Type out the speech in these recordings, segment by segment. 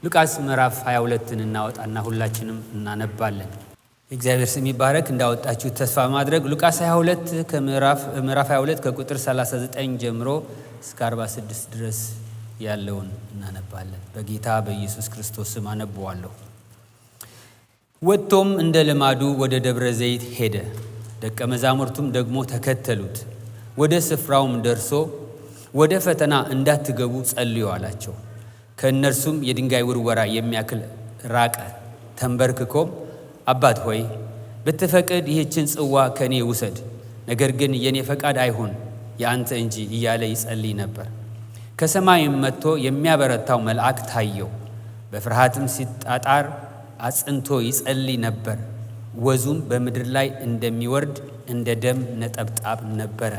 ሉቃስ ምዕራፍ 22ን እናወጣና ሁላችንም እናነባለን። እግዚአብሔር ስም ይባረክ። እንዳወጣችሁ ተስፋ ማድረግ ሉቃስ 22 ከምዕራፍ 22 ከቁጥር 39 ጀምሮ እስከ 46 ድረስ ያለውን እናነባለን። በጌታ በኢየሱስ ክርስቶስ ስም አነበዋለሁ። ወጥቶም እንደ ልማዱ ወደ ደብረ ዘይት ሄደ። ደቀ መዛሙርቱም ደግሞ ተከተሉት። ወደ ስፍራውም ደርሶ ወደ ፈተና እንዳትገቡ ጸልዩ አላቸው። ከእነርሱም የድንጋይ ውርወራ የሚያክል ራቀ። ተንበርክኮም አባት ሆይ ብትፈቅድ ይህችን ጽዋ ከኔ ውሰድ፣ ነገር ግን የኔ ፈቃድ አይሁን የአንተ እንጂ እያለ ይጸልይ ነበር። ከሰማይም መጥቶ የሚያበረታው መልአክ ታየው። በፍርሃትም ሲጣጣር አጽንቶ ይጸልይ ነበር። ወዙም በምድር ላይ እንደሚወርድ እንደ ደም ነጠብጣብ ነበረ።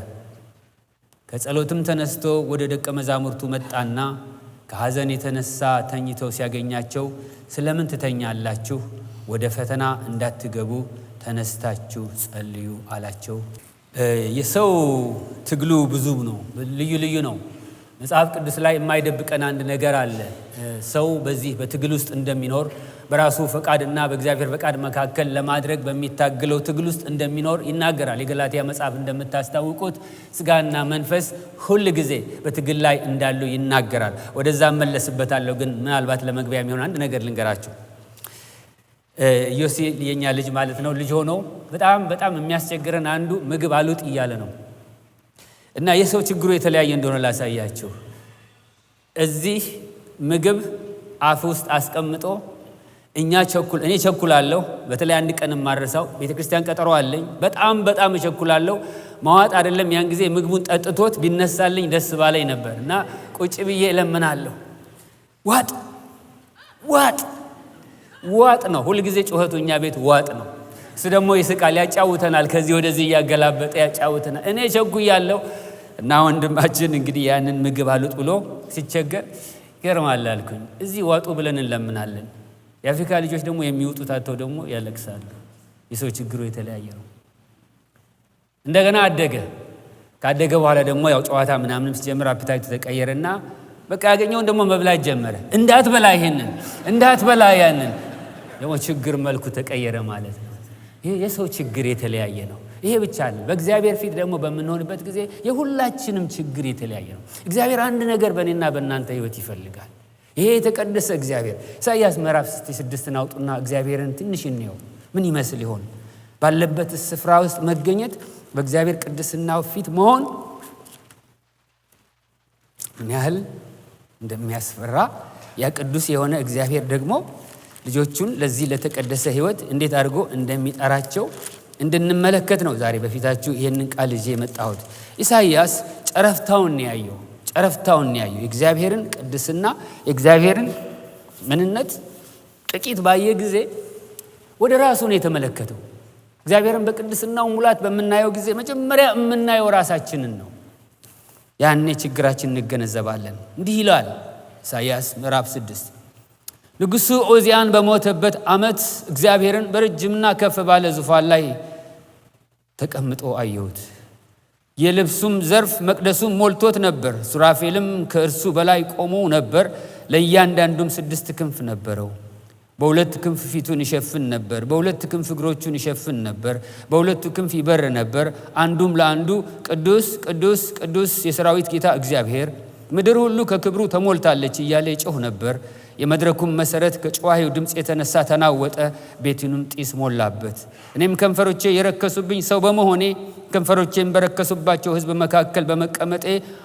ከጸሎትም ተነስቶ ወደ ደቀ መዛሙርቱ መጣና ከሐዘን የተነሳ ተኝተው ሲያገኛቸው ስለምን ትተኛላችሁ? ወደ ፈተና እንዳትገቡ ተነስታችሁ ጸልዩ አላቸው። የሰው ትግሉ ብዙ ነው፣ ልዩ ነው። መጽሐፍ ቅዱስ ላይ የማይደብቀን አንድ ነገር አለ። ሰው በዚህ በትግል ውስጥ እንደሚኖር በራሱ ፈቃድና በእግዚአብሔር ፈቃድ መካከል ለማድረግ በሚታገለው ትግል ውስጥ እንደሚኖር ይናገራል። የገላትያ መጽሐፍ እንደምታስታውቁት ሥጋና መንፈስ ሁል ጊዜ በትግል ላይ እንዳሉ ይናገራል። ወደዛ መለስበታለሁ፣ ግን ምናልባት ለመግቢያ የሚሆን አንድ ነገር ልንገራችሁ። ዮሴ የኛ ልጅ ማለት ነው፣ ልጅ ሆኖ በጣም የሚያስቸግረን አንዱ ምግብ አልውጥ እያለ ነው። እና የሰው ችግሩ የተለያየ እንደሆነ ላሳያችሁ። እዚህ ምግብ አፍ ውስጥ አስቀምጦ እኔ ቸኩላለሁ። በተለይ አንድ ቀን ማረሳው ቤተክርስቲያን ቀጠሮ አለኝ። በጣም እቸኩላለሁ። ማዋጥ አይደለም ያን ጊዜ ምግቡን ጠጥቶት ቢነሳልኝ ደስ ባለኝ ነበር። እና ቁጭ ብዬ እለምናለሁ። ዋጥ ነው ሁል ጊዜ ጩኸቱ እኛ ቤት ዋጥ ነው። እሱ ደግሞ ይስቃል፣ ያጫውተናል፣ ከዚህ ወደዚህ እያገላበጠ ያጫውተናል። እኔ ቸኩያለሁ። እና ወንድማችን እንግዲህ ያንን ምግብ አልውጥ ብሎ ሲቸገር ይገርማል አልኩኝ። እዚህ ዋጡ ብለን እንለምናለን። የአፍሪካ ልጆች ደግሞ የሚውጡት አጥተው ደግሞ ያለቅሳሉ። የሰው ችግሩ የተለያየ ነው። እንደገና ካደገ በኋላ ደግሞ ያው ጨዋታ ምናምንም ሲጀምር አፒታይቱ ተቀየረና በቃ ያገኘውን ደግሞ መብላት ጀመረ። እንዳትበላ ያንን ደግሞ ችግር መልኩ ተቀየረ ማለት ነው። ይሄ የሰው ችግር የተለያየ ነው። ይሄ ብቻ አለ። በእግዚአብሔር ፊት ደግሞ በምንሆንበት ጊዜ የሁላችንም ችግር የተለያየ ነው። እግዚአብሔር አንድ ነገር በእኔና በእናንተ ህይወት ይፈልጋል። ይሄ የተቀደሰ እግዚአብሔር ኢሳይያስ ምዕራፍ 66 አውጡና እግዚአብሔርን ትንሽ እንየው። ምን ይመስል ይሆን? ባለበት ስፍራ ውስጥ መገኘት፣ በእግዚአብሔር ቅድስናው ፊት መሆን ምን ያህል እንደሚያስፈራ ያ ቅዱስ የሆነ እግዚአብሔር ደግሞ ልጆቹን ለዚህ ለተቀደሰ ህይወት እንዴት አድርጎ እንደሚጠራቸው እንድንመለከት ነው ዛሬ በፊታችሁ ይህንን ቃል ይዤ የመጣሁት። ኢሳይያስ ጨረፍታውን ያየው የእግዚአብሔርን ቅድስና የእግዚአብሔርን ምንነት ጥቂት ባየ ጊዜ ወደ ራሱ ነው የተመለከተው። እግዚአብሔርን በቅድስናው ሙላት በምናየው ጊዜ መጀመሪያ የምናየው ራሳችንን ነው። ያኔ ችግራችን እንገነዘባለን። እንዲህ ይላል ኢሳይያስ ምዕራፍ 6 ንጉሡ ዖዝያን በሞተበት ዓመት እግዚአብሔርን በረጅምና ከፍ ባለ ዙፋን ላይ ተቀምጦ አየሁት። የልብሱም ዘርፍ መቅደሱን ሞልቶት ነበር። ሱራፌልም ከእርሱ በላይ ቆመው ነበር። ለእያንዳንዱም 6 ክንፍ ነበረው። በሁለት ክንፍ ፊቱን ይሸፍን ነበር፣ በሁለት ክንፍ እግሮቹን ይሸፍን ነበር፣ በሁለቱ ክንፍ ይበር ነበር። አንዱም ለአንዱ ቅዱስ ቅዱስ ቅዱስ የሰራዊት ጌታ እግዚአብሔር፣ ምድር ሁሉ ከክብሩ ተሞልታለች እያለ ይጮህ ነበር። የመድረኩም መሰረት ከጨዋሂው ድምፅ የተነሳ ተናወጠ፣ ቤቱንም ጢስ ሞላበት። እኔም ከንፈሮቼ የረከሱብኝ ሰው በመሆኔ ከንፈሮቼም በረከሱባቸው ሕዝብ መካከል በመቀመጤ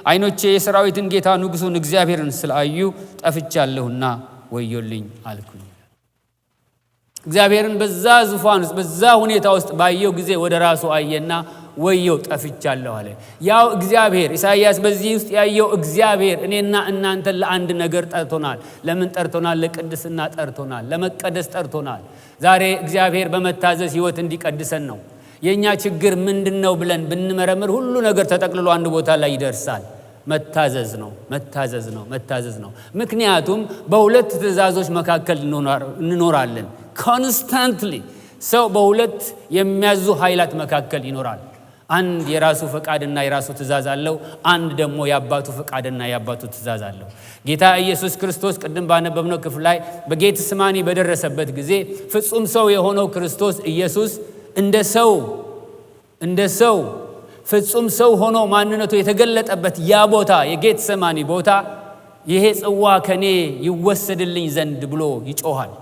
ዓይኖቼ የሰራዊትን ጌታ ንጉሡን እግዚአብሔርን ስላዩ ጠፍቻለሁና ወዮልኝ አልኩኝ። እግዚአብሔርን በዛ ዙፋን ውስጥ በዛ ሁኔታ ውስጥ ባየው ጊዜ ወደ ራሱ አየና ወየው ጠፍቻለሁ አለ። ያው እግዚአብሔር ኢሳይያስ በዚህ ውስጥ ያየው እግዚአብሔር እኔና እናንተን ለአንድ ነገር ጠርቶናል። ለምን ጠርቶናል? ለቅድስና ጠርቶናል፣ ለመቀደስ ጠርቶናል። ዛሬ እግዚአብሔር በመታዘዝ ህይወት እንዲቀድሰን ነው። የኛ ችግር ምንድነው ብለን ብንመረምር ሁሉ ነገር ተጠቅልሎ አንድ ቦታ ላይ ይደርሳል። መታዘዝ ነው። ምክንያቱም በሁለት ትእዛዞች መካከል እንኖራለን። ኮንስታንትሊ ሰው በሁለት የሚያዙ ኃይላት መካከል ይኖራል። አንድ የራሱ ፈቃድና የራሱ ትእዛዝ አለው። አንድ ደግሞ የአባቱ ፈቃድና የአባቱ ትእዛዝ አለው። ጌታ ኢየሱስ ክርስቶስ ቅድም ባነበብነው ክፍል ላይ በጌቴሴማኒ በደረሰበት ጊዜ ፍጹም ሰው የሆነው ክርስቶስ ኢየሱስ እንደ ሰው ፍጹም ሰው ሆኖ ማንነቱ የተገለጠበት ያ ቦታ የጌቴሴማኒ ቦታ ይሄ ጽዋ ከኔ ይወሰድልኝ ዘንድ ብሎ ይጮሃል።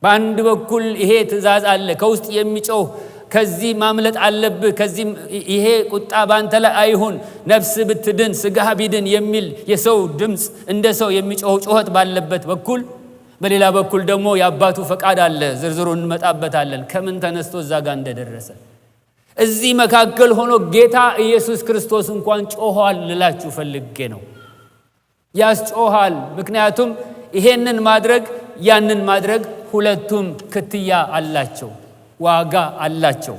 በአንድ በኩል ይሄ ትእዛዝ አለ ከውስጥ የሚጮህ ከዚህ ማምለጥ አለብህ፣ ከዚህ ይሄ ቁጣ ባንተ ላይ አይሁን፣ ነፍስ ብትድን ስጋህ ቢድን የሚል የሰው ድምጽ እንደ ሰው የሚጮህ ጩኸት ባለበት በኩል በሌላ በኩል ደግሞ የአባቱ ፈቃድ አለ። ዝርዝሩን እንመጣበታለን ከምን ተነስቶ እዛ ጋር እንደደረሰ። እዚህ መካከል ሆኖ ጌታ ኢየሱስ ክርስቶስ እንኳን ጮኋል ልላችሁ ፈልጌ ነው። ያስጮሃል። ምክንያቱም ይሄንን ማድረግ ያንን ማድረግ ሁለቱም ክትያ አላቸው፣ ዋጋ አላቸው።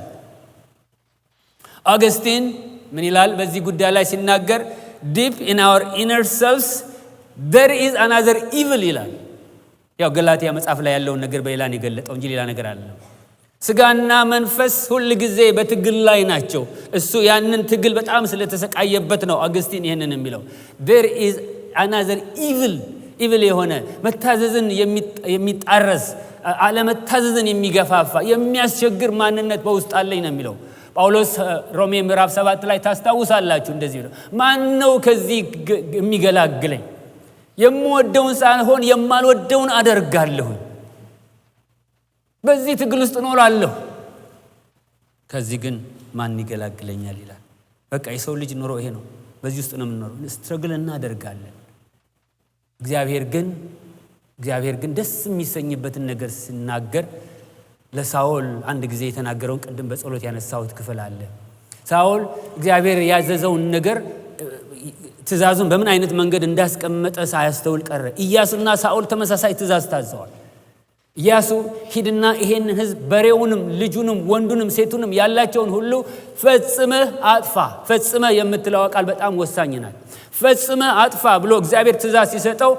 አውግስቲን ምን ይላል በዚህ ጉዳይ ላይ ሲናገር deep in our inner selves there is another evil ይላል። ያው ገላትያ መጽሐፍ ላይ ያለውን ነገር በሌላ ነው የገለጠው እንጂ ሌላ ነገር አይደለም። ስጋና መንፈስ ሁሉ ጊዜ በትግል ላይ ናቸው። እሱ ያንን ትግል በጣም ስለተሰቃየበት ነው አውግስቲን ይሄንን የሚለው። there is another evil የሆነ መታዘዝን የሚጣረስ አለመታዘዝን የሚገፋፋ የሚያስቸግር ማንነት በውስጥ አለኝ ነው የሚለው ጳውሎስ ሮሜ ምዕራፍ 7 ላይ ታስታውሳላችሁ። እንደዚህ ነው ማን ነው ከዚህ የሚገላግለኝ? የምወደውን ሳይሆን የማልወደውን አደርጋለሁ። በዚህ ትግል ውስጥ እኖራለሁ፣ ከዚህ ግን ማን ይገላግለኛል ይላል። በቃ የሰው ልጅ ኑሮ ይሄ ነው። በዚህ ውስጥ ነው የምንኖረው። ስትረግል እናደርጋለን። እግዚአብሔር ግን ደስ የሚሰኝበትን ነገር ሲናገር ለሳኦል አንድ ጊዜ የተናገረውን ቀደም በጸሎት ያነሳሁት ክፍል አለ። ሳኦል እግዚአብሔር ያዘዘውን ነገር ትእዛዙን በምን አይነት መንገድ እንዳስቀመጠ ሳያስተውል ቀረ። ኢያሱና ሳኦል ተመሳሳይ ትእዛዝ ታዘዋል። ኢያሱ ሂድና ይሄን ሕዝብ በሬውንም ልጁንም ወንዱንም ሴቱንም ያላቸውን ሁሉ ፈጽመህ አጥፋ። ፈጽመህ የምትለው ቃል በጣም ወሳኝ ናት። ፈጽመህ አጥፋ ብሎ እግዚአብሔር ትእዛዝ ሲሰጠው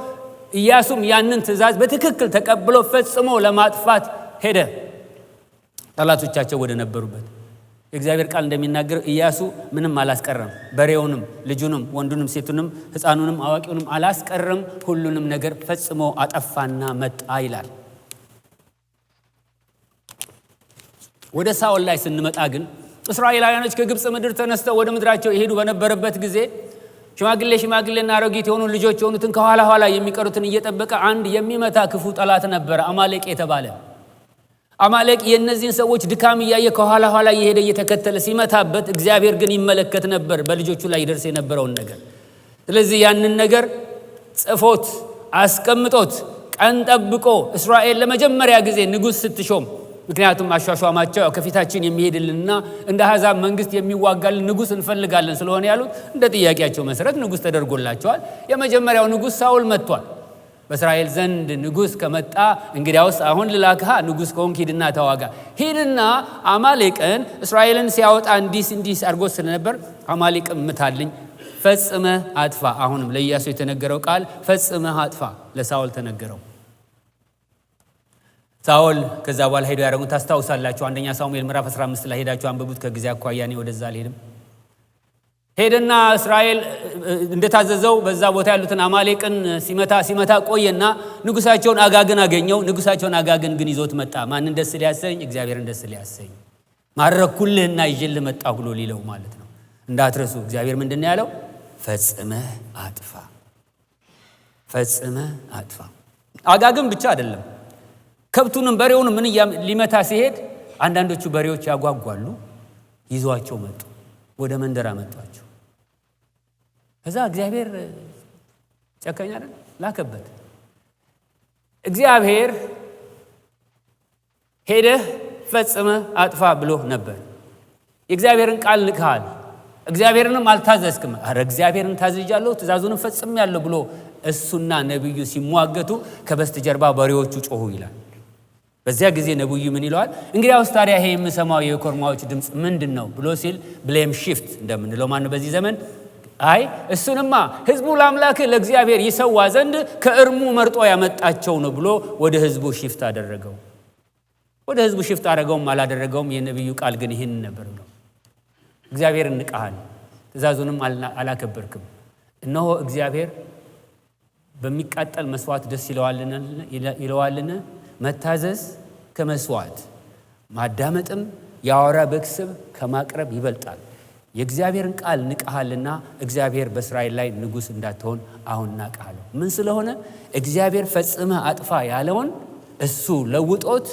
ኢያሱም ያንን ትእዛዝ በትክክል ተቀብሎ ፈጽሞ ለማጥፋት ሄደ፣ ጠላቶቻቸው ወደ ነበሩበት። የእግዚአብሔር ቃል እንደሚናገር ኢያሱ ምንም አላስቀረም። በሬውንም ልጁንም ወንዱንም ሴቱንም ሕፃኑንም አዋቂውንም አላስቀረም። ሁሉንም ነገር ፈጽሞ አጠፋና መጣ ይላል። ወደ ሳኦል ላይ ስንመጣ ግን እስራኤላውያኖች ከግብጽ ምድር ተነስተው ወደ ምድራቸው ይሄዱ በነበረበት ጊዜ ሽማግሌና አሮጊት የሆኑ ልጆች የሆኑትን ከኋላ የሚቀሩትን እየጠበቀ አንድ የሚመታ ክፉ ጠላት ነበር፣ አማሌቅ የተባለ። አማሌቅ የእነዚህን ሰዎች ድካም እያየ ከኋላ እየሄደ እየተከተለ ሲመታበት እግዚአብሔር ግን ይመለከት ነበር በልጆቹ ላይ ይደርስ የነበረውን ነገር። ስለዚህ ያንን ነገር ጽፎት አስቀምጦት ቀን ጠብቆ እስራኤል ለመጀመሪያ ጊዜ ንጉሥ ስትሾም፣ ምክንያቱም አሿሿማቸው ከፊታችን የሚሄድልንና እንደ አሕዛብ መንግስት የሚዋጋልን ንጉሥ እንፈልጋለን ስለሆነ ያሉት እንደ ጥያቄያቸው መሰረት ንጉሥ ተደርጎላቸዋል። የመጀመሪያው ንጉሥ ሳኦል መጥቷል። በእስራኤል ዘንድ ንጉሥ ከመጣ እንግዲያውስ አሁን ልላክህ፣ ንጉሥ ከሆንክ ሂድና ተዋጋ። ሂድና አማሌቅን እስራኤልን ሲያወጣ እንዲህ አድርጎ ስለነበር አማሌቅን ምታልኝ፣ ፈጽመህ አጥፋ። አሁንም ለኢያሱ የተነገረው ቃል ፈጽመህ አጥፋ ለሳኦል ተነገረው። ሳኦል ከዛ በኋላ ሄዶ ያደረጉት ታስታውሳላችሁ። አንደኛ ሳሙኤል ምዕራፍ 15 ላይ ሄዳችሁ አንብቡት። ከጊዜ አኳያ እኔ ወደዛ አልሄድም። ሄደና እስራኤል እንደታዘዘው በዛ ቦታ ያሉትን አማሌቅን ሲመታ ቆየና ንጉሳቸውን አጋግን አገኘው። ንጉሳቸውን አጋግን ግን ይዞት መጣ። ማንን ደስ ሊያሰኝ? እግዚአብሔርን ደስ ሊያሰኝ። ማረኩልህና ይዤልህ መጣሁ ብሎ ሊለው ማለት ነው። እንዳትረሱ እግዚአብሔር ምንድነው ያለው? ፈጽመህ አጥፋ፣ ፈጽመህ አጥፋ። አጋግን ብቻ አይደለም፣ ከብቱንም በሬውንም ምን ሊመታ ሲሄድ አንዳንዶቹ በሬዎች ያጓጓሉ፣ ይዟቸው መጡ፣ ወደ መንደር አመጧቸው። ከዛ እግዚአብሔር ጨካኝ አይደል? ላከበት። እግዚአብሔር ሄደህ ፈጽመህ አጥፋ ብሎ ነበር። የእግዚአብሔርን ቃል ንቀሃል፣ እግዚአብሔርንም አልታዘዝክም። አረ እግዚአብሔርን ታዝዣለሁ ትእዛዙንም ፈጽሜያለሁ ብሎ እሱና ነብዩ ሲሟገቱ ከበስተጀርባ በሬዎቹ ጮሁ ይላል። በዚያ ጊዜ ነብዩ ምን ይለዋል? እንግዲያውስ ታዲያ ይሄ የምሰማው የኮርማዎች ድምጽ ምንድነው ብሎ ሲል ብሌም ሺፍት እንደምንለው ማን በዚህ ዘመን አይ እሱንማ ህዝቡ ለአምላክ ለእግዚአብሔር ይሰዋ ዘንድ ከእርሙ መርጦ ያመጣቸው ነው ብሎ ወደ ህዝቡ ሺፍት አደረገው። ወደ ህዝቡ ሺፍት አደረገውም አላደረገውም የነብዩ ቃል ግን ይሄን ነበር ነው። እግዚአብሔር ንቀሃል፣ ትእዛዙንም አላከበርክም። እነሆ እግዚአብሔር በሚቃጠል መስዋዕት ደስ ይለዋልን? መታዘዝ ከመስዋዕት ማዳመጥም የአውራ በግ ስብ ከማቅረብ ይበልጣል። የእግዚአብሔርን ቃል ንቀሃልና እግዚአብሔር በእስራኤል ላይ ንጉሥ እንዳትሆን አሁን ናቀሃለሁ። ምን ስለሆነ? እግዚአብሔር ፈጽመህ አጥፋ ያለውን እሱ ለውጦት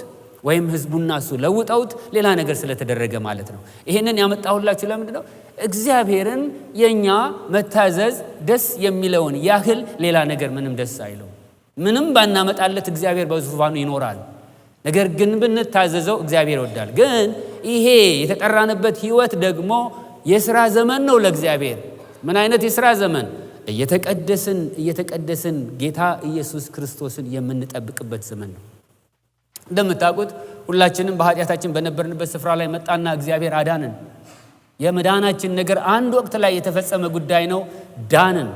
ወይም ህዝቡና እሱ ለውጠውት ሌላ ነገር ስለተደረገ ማለት ነው። ይሄንን ያመጣሁላችሁ ለምንድን ነው? እግዚአብሔርን የኛ መታዘዝ ደስ የሚለውን ያህል ሌላ ነገር ምንም ደስ አይለው። ምንም ባናመጣለት እግዚአብሔር በዙፋኑ ይኖራል። ነገር ግን ብንታዘዘው እግዚአብሔር ይወዳል። ግን ይሄ የተጠራንበት ህይወት ደግሞ የሥራ ዘመን ነው ለእግዚአብሔር። ምን አይነት የሥራ ዘመን? እየተቀደስን ጌታ ኢየሱስ ክርስቶስን የምንጠብቅበት ዘመን ነው። እንደምታውቁት ሁላችንም በኃጢአታችን በነበርንበት ስፍራ ላይ መጣና እግዚአብሔር አዳንን። የመዳናችን ነገር አንድ ወቅት ላይ የተፈጸመ ጉዳይ ነው። ዳንን።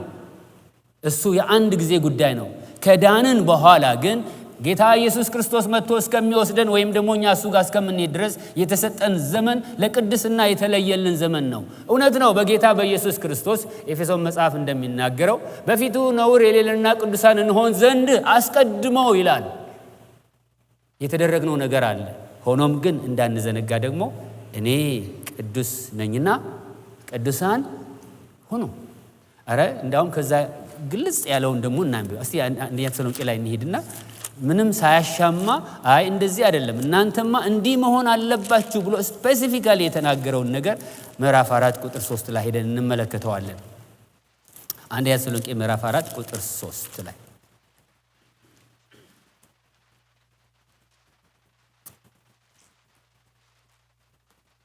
እሱ የአንድ ጊዜ ጉዳይ ነው። ከዳንን በኋላ ግን ጌታ ኢየሱስ ክርስቶስ መጥቶ እስከሚወስደን ወይም ደግሞ እኛ እሱ ጋር እስከምንሄድ ድረስ የተሰጠን ዘመን ለቅድስና የተለየልን ዘመን ነው። እውነት ነው። በጌታ በኢየሱስ ክርስቶስ ኤፌሶን መጽሐፍ እንደሚናገረው በፊቱ ነውር የሌለንና ቅዱሳን እንሆን ዘንድ አስቀድሞ ይላል። የተደረግነው ነገር አለ። ሆኖም ግን እንዳንዘነጋ ደግሞ እኔ ቅዱስ ነኝና ቅዱሳን ሆኖ እንዳውም ከዛ ግልጽ ያለውን ደግሞ እናንብብ እስቲ። አንደኛ ተሰሎንቄ ላይ እንሄድና ምንም ሳያሻማ እንደዚህ አይደለም እናንተማ እንዲህ መሆን አለባችሁ ብሎ ስፔሲፊካሊ የተናገረውን ነገር ምዕራፍ 4 ቁጥር 3 ላይ ሄደን እንመለከተዋለን። አንደኛ ተሰሎንቄ ምዕራፍ 4 ቁጥር 3 ላይ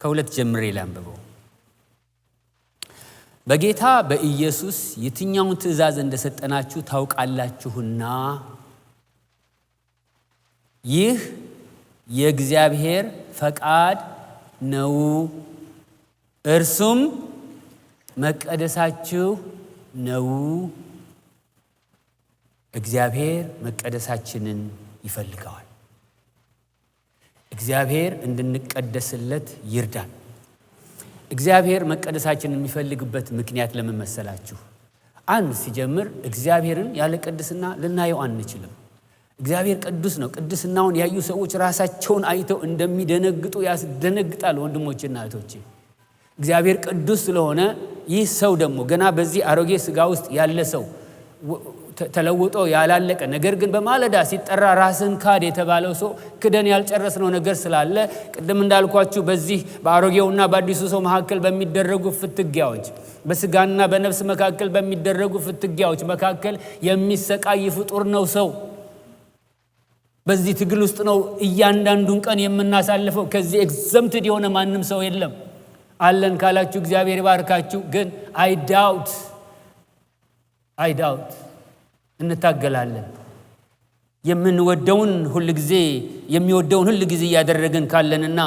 ከሁለት ጀምሬ ላንብበው። በጌታ በኢየሱስ የትኛውን ትእዛዝ እንደሰጠናችሁ ታውቃላችሁና ይህ የእግዚአብሔር ፈቃድ ነው፣ እርሱም መቀደሳችሁ ነው። እግዚአብሔር መቀደሳችንን ይፈልገዋል። እግዚአብሔር እንድንቀደስለት ይርዳን። እግዚአብሔር መቀደሳችንን የሚፈልግበት ምክንያት ለምን መሰላችሁ? አንድ ሲጀምር እግዚአብሔርን ያለ ቅድስና ልናየው አንችልም። እግዚአብሔር ቅዱስ ነው። ቅድስናውን ያዩ ሰዎች ራሳቸውን አይተው እንደሚደነግጡ ያስደነግጣል። ወንድሞችና እህቶቼ እግዚአብሔር ቅዱስ ስለሆነ ይህ ሰው ደግሞ ገና በዚህ አሮጌ ሥጋ ውስጥ ያለ ሰው ተለውጦ ያላለቀ ነገር ግን በማለዳ ሲጠራ ራስን ካድ የተባለው ሰው ክደን ያልጨረስነው ነገር ስላለ ቅድም እንዳልኳችሁ በዚህ በአሮጌውና በአዲሱ ሰው መካከል በሚደረጉ ፍትጊያዎች በስጋና በነፍስ መካከል በሚደረጉ ፍትጊያዎች መካከል የሚሰቃይ ፍጡር ነው ሰው። በዚህ ትግል ውስጥ ነው እያንዳንዱን ቀን የምናሳልፈው። ከዚህ ኤግዘምትድ የሆነ ማንም ሰው የለም። አለን ካላችሁ እግዚአብሔር ይባርካችሁ። ግን አይ ዳውት እንታገላለን። የሚወደውን ሁሉ ጊዜ እያደረግን ካለንና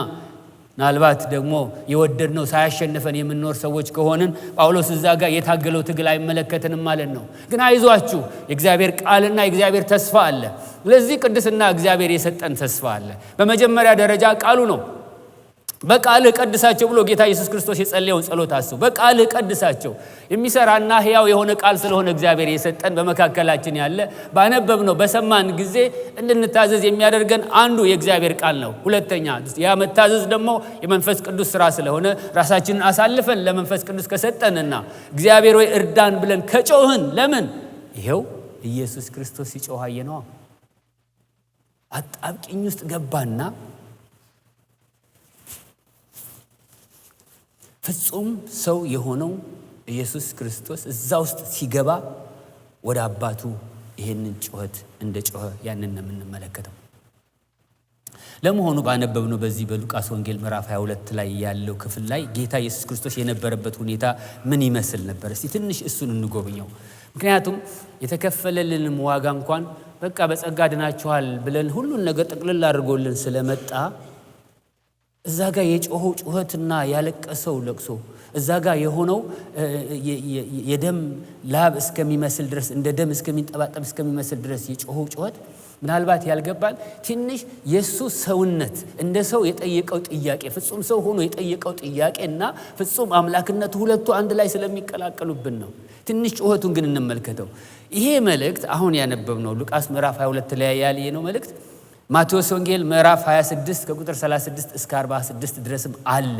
ምናልባት ደግሞ የወደድነው ሳያሸንፈን የምንኖር ሰዎች ከሆንን ጳውሎስ እዛ ጋር የታገለው ትግል አይመለከተንም ማለት ነው። ግን አይዟችሁ የእግዚአብሔር ቃልና የእግዚአብሔር ተስፋ አለ። ለዚህ ቅድስና እግዚአብሔር የሰጠን ተስፋ አለ። በመጀመሪያ ደረጃ ቃሉ ነው። በቃልህ ቀድሳቸው ብሎ ጌታ ኢየሱስ ክርስቶስ የጸለየውን ጸሎት አስቡ። በቃልህ ቀድሳቸው። የሚሰራና ሕያው የሆነ ቃል ስለሆነ እግዚአብሔር የሰጠን በመካከላችን ያለ ባነበብነው በሰማን ጊዜ እንድንታዘዝ የሚያደርገን አንዱ የእግዚአብሔር ቃል ነው። ሁለተኛ ያ መታዘዝ ደግሞ የመንፈስ ቅዱስ ሥራ ስለሆነ ራሳችንን አሳልፈን ለመንፈስ ቅዱስ ከሰጠንና እግዚአብሔር ወይ እርዳን ብለን ከጮህን ለምን ይሄው ኢየሱስ ክርስቶስ ሲጮህ አየነዋ። አጣብቂኝ ውስጥ ገባና ፍጹም ሰው የሆነው ኢየሱስ ክርስቶስ እዛ ውስጥ ሲገባ ወደ አባቱ ይሄንን ጩኸት እንደ ጮኸ ያንን ነው የምንመለከተው። ለመሆኑ ባነበብነው በዚህ በሉቃስ ወንጌል ምዕራፍ 22 ላይ ያለው ክፍል ላይ ጌታ ኢየሱስ ክርስቶስ የነበረበት ሁኔታ ምን ይመስል ነበር? እስቲ ትንሽ እሱን እንጎብኘው። ምክንያቱም የተከፈለልንም ዋጋ እንኳን በቃ በጸጋ ድናችኋል ብለን ሁሉን ነገር ጥቅልል አድርጎልን ስለመጣ እዛ ጋር የጮኸው ጩኸትና ያለቀሰው ለቅሶ እዛ ጋር የሆነው የደም ላብ እስከሚመስል ድረስ እንደ ደም እስከሚንጠባጠብ እስከሚመስል ድረስ የጮኸው ጩኸት ምናልባት ያልገባን ትንሽ የሱ ሰውነት እንደ ሰው የጠየቀው ጥያቄ ፍጹም ሰው ሆኖ የጠየቀው ጥያቄና ፍጹም አምላክነቱ ሁለቱ አንድ ላይ ስለሚቀላቀሉብን ነው። ትንሽ ጩኸቱን ግን እንመልከተው። ይሄ መልእክት አሁን ያነበብነው ሉቃስ ምዕራፍ 22 ላይ ያለ ነው መልእክት ማቴዎስ ወንጌል ምዕራፍ 26 ከቁጥር 36 እስከ 46 ድረስም አለ።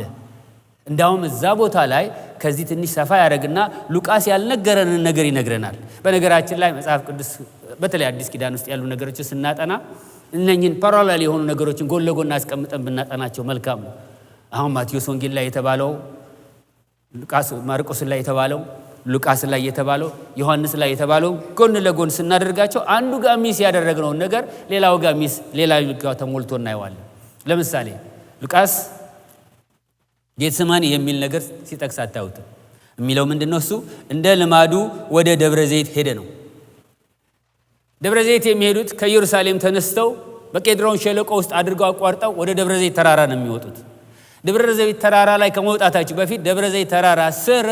እንዳውም እዛ ቦታ ላይ ከዚህ ትንሽ ሰፋ ያደርግና ሉቃስ ያልነገረንን ነገር ይነግረናል። በነገራችን ላይ መጽሐፍ ቅዱስ በተለይ አዲስ ኪዳን ውስጥ ያሉ ነገሮችን ስናጠና እነኚህን ፓራላል የሆኑ ነገሮችን ጎን ለጎን አስቀምጠን ብናጠናቸው መልካም ነው። አሁን ማቴዎስ ወንጌል ላይ የተባለው፣ ማርቆስ ላይ የተባለው፣ ሉቃስ ላይ የተባለው፣ ዮሐንስ ላይ የተባለው ጎን ለጎን ስናደርጋቸው አንዱ ጋር ሚስ ያደረግነውን ነገር ሌላው ጋር ሚስ ሌላው ጋር ተሞልቶ እናየዋለን። ለምሳሌ ሉቃስ ጌትሰማኒ የሚል ነገር ሲጠቅስ አታዩትም። የሚለው ምንድነው? እሱ እንደ ልማዱ ወደ ደብረ ዘይት ሄደ ነው። ደብረ ዘይት የሚሄዱት ከኢየሩሳሌም ተነስተው በቄድሮን ሸለቆ ውስጥ አድርገው አቋርጠው ወደ ደብረ ዘይት ተራራ ነው የሚወጡት። ደብረ ዘይት ተራራ ላይ ከመውጣታቸው በፊት ደብረ ዘይት ተራራ ስር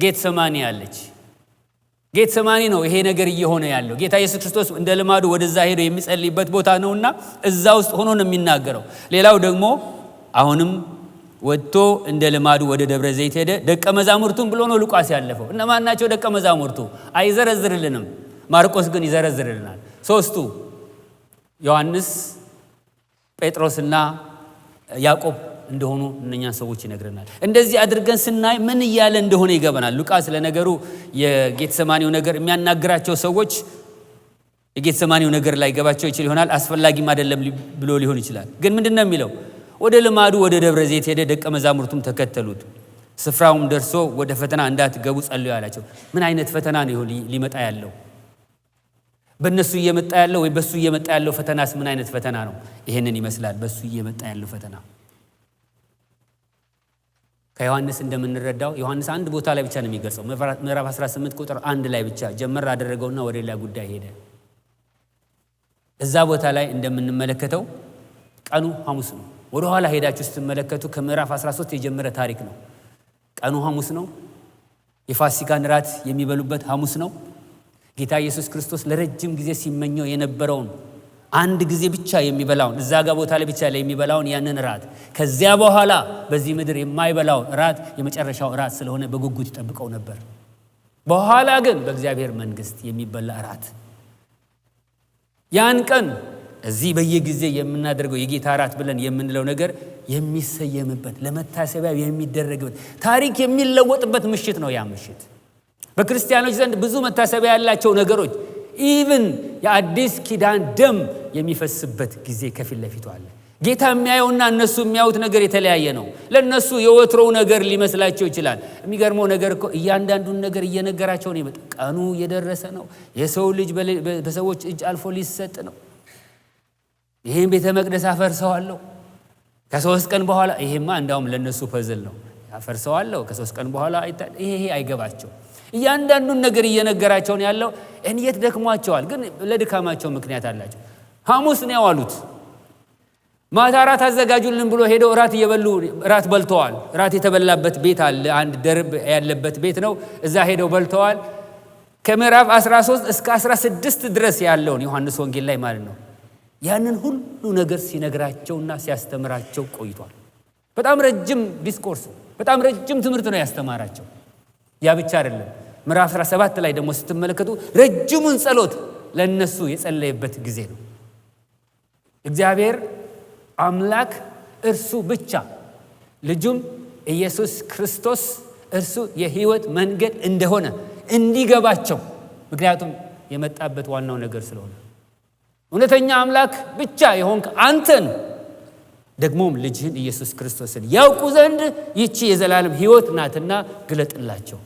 ጌትሰማኒ አለች። ጌትሰማኒ ነው ይሄ ነገር እየሆነ ያለው። ጌታ ኢየሱስ ክርስቶስ እንደ ልማዱ ወደዛ ሄዶ የሚጸልይበት ቦታ ነውና እዛ ውስጥ ሆኖ ነው የሚናገረው። ሌላው ደግሞ አሁንም ወጥቶ እንደ ልማዱ ወደ ደብረ ዘይት ሄደ። ደቀ መዛሙርቱን ብሎ ነው ሉቃስ ያለፈው። እነማን ናቸው ደቀ መዛሙርቱ? አይዘረዝርልንም። ማርቆስ ግን ይዘረዝርልናል። ሶስቱ ዮሐንስ፣ ጴጥሮስና ያዕቆብ እንደሆኑ እነኛን ሰዎች ይነግረናል። እንደዚህ አድርገን ስናይ ምን እያለ እንደሆነ ይገባናል። ሉቃስ ለነገሩ የጌትሰማኒው ነገር የሚያናግራቸው ሰዎች የጌትሰማኒው ነገር ላይ ገባቸው ይችል ይሆናል። አስፈላጊም አይደለም ብሎ ሊሆን ይችላል። ግን ምንድነው የሚለው? ወደ ልማዱ ወደ ደብረ ዘይት ሄደ፣ ደቀ መዛሙርቱም ተከተሉት። ስፍራውም ደርሶ ወደ ፈተና እንዳትገቡ ጸልዩ አላቸው። ምን አይነት ፈተና ነው ሊመጣ ያለው? በእነሱ እየመጣ ያለው ወይ በሱ እየመጣ ያለው ፈተናስ ምን አይነት ፈተና ነው? ይሄንን ይመስላል። በሱ እየመጣ ያለው ፈተና ከዮሐንስ እንደምንረዳው ዮሐንስ አንድ ቦታ ላይ ብቻ ነው የሚገልጸው። ምዕራፍ 18 ቁጥር 1 ላይ ብቻ ጀመር አደረገውና ወደ ሌላ ጉዳይ ሄደ። እዛ ቦታ ላይ እንደምንመለከተው ቀኑ ሐሙስ ነው። ወደ ኋላ ሄዳችሁ ስትመለከቱ ከምዕራፍ 13 የጀመረ ታሪክ ነው። ቀኑ ሐሙስ ነው። የፋሲካን ራት የሚበሉበት ሐሙስ ነው። ጌታ ኢየሱስ ክርስቶስ ለረጅም ጊዜ ሲመኘው የነበረውን አንድ ጊዜ ብቻ የሚበላውን እዛ ጋር ቦታ ላይ ብቻ ላይ የሚበላውን ያንን ራት ከዚያ በኋላ በዚህ ምድር የማይበላው ራት የመጨረሻው ራት ስለሆነ በጉጉት ይጠብቀው ነበር። በኋላ ግን በእግዚአብሔር መንግስት የሚበላ ራት ያን ቀን እዚህ በየጊዜ የምናደርገው የጌታ ራት ብለን የምንለው ነገር የሚሰየምበት ለመታሰቢያ የሚደረግበት ታሪክ የሚለወጥበት ምሽት ነው። ያ ምሽት በክርስቲያኖች ዘንድ ብዙ መታሰቢያ ያላቸው ነገሮች ኢቭን የአዲስ ኪዳን ደም የሚፈስበት ጊዜ ከፊት ለፊቱ አለ። ጌታ የሚያየውና እነሱ የሚያዩት ነገር የተለያየ ነው። ለነሱ የወትሮው ነገር ሊመስላቸው ይችላል። የሚገርመው ነገር እኮ እያንዳንዱን ነገር እየነገራቸው ነው የመጣው። ቀኑ እየደረሰ ነው። የሰው ልጅ በሰዎች እጅ አልፎ ሊሰጥ ነው። ይሄን ቤተ መቅደስ አፈርሰዋለሁ ከ3 ቀን በኋላ። ይሄማ እንዳውም ለነሱ ፐዝል ነው። አፈርሰዋለሁ ከ3 ቀን በኋላ ይሄ አይገባቸው። እያንዳንዱን ነገር እየነገራቸው ነው ያለው። እንዴት ደክሟቸዋል፣ ግን ለድካማቸው ምክንያት አላቸው። ሐሙስ ነው ያዋሉት። ማታ ራት አዘጋጁልን ብሎ ሄደው ራት እየበሉ ራት በልተዋል። ራት የተበላበት ቤት አለ፣ አንድ ደርብ ያለበት ቤት ነው። እዛ ሄደው በልተዋል። ከምዕራፍ 13 እስከ 16 ድረስ ያለውን ዮሐንስ ወንጌል ላይ ማለት ነው ያንን ሁሉ ነገር ሲነግራቸውና ሲያስተምራቸው ቆይቷል። በጣም ረጅም ዲስኮርስ፣ በጣም ረጅም ትምህርት ነው ያስተማራቸው። ያ ብቻ አይደለም። ምዕራፍ 17 ላይ ደግሞ ስትመለከቱ ረጅሙን ጸሎት ለነሱ የጸለየበት ጊዜ ነው። እግዚአብሔር አምላክ እርሱ ብቻ ልጁም ኢየሱስ ክርስቶስ እርሱ የሕይወት መንገድ እንደሆነ እንዲገባቸው፣ ምክንያቱም የመጣበት ዋናው ነገር ስለሆነ እውነተኛ አምላክ ብቻ የሆንክ አንተን ደግሞም ልጅህን ኢየሱስ ክርስቶስን ያውቁ ዘንድ ይቺ የዘላለም ሕይወት ናትና ግለጥላቸው።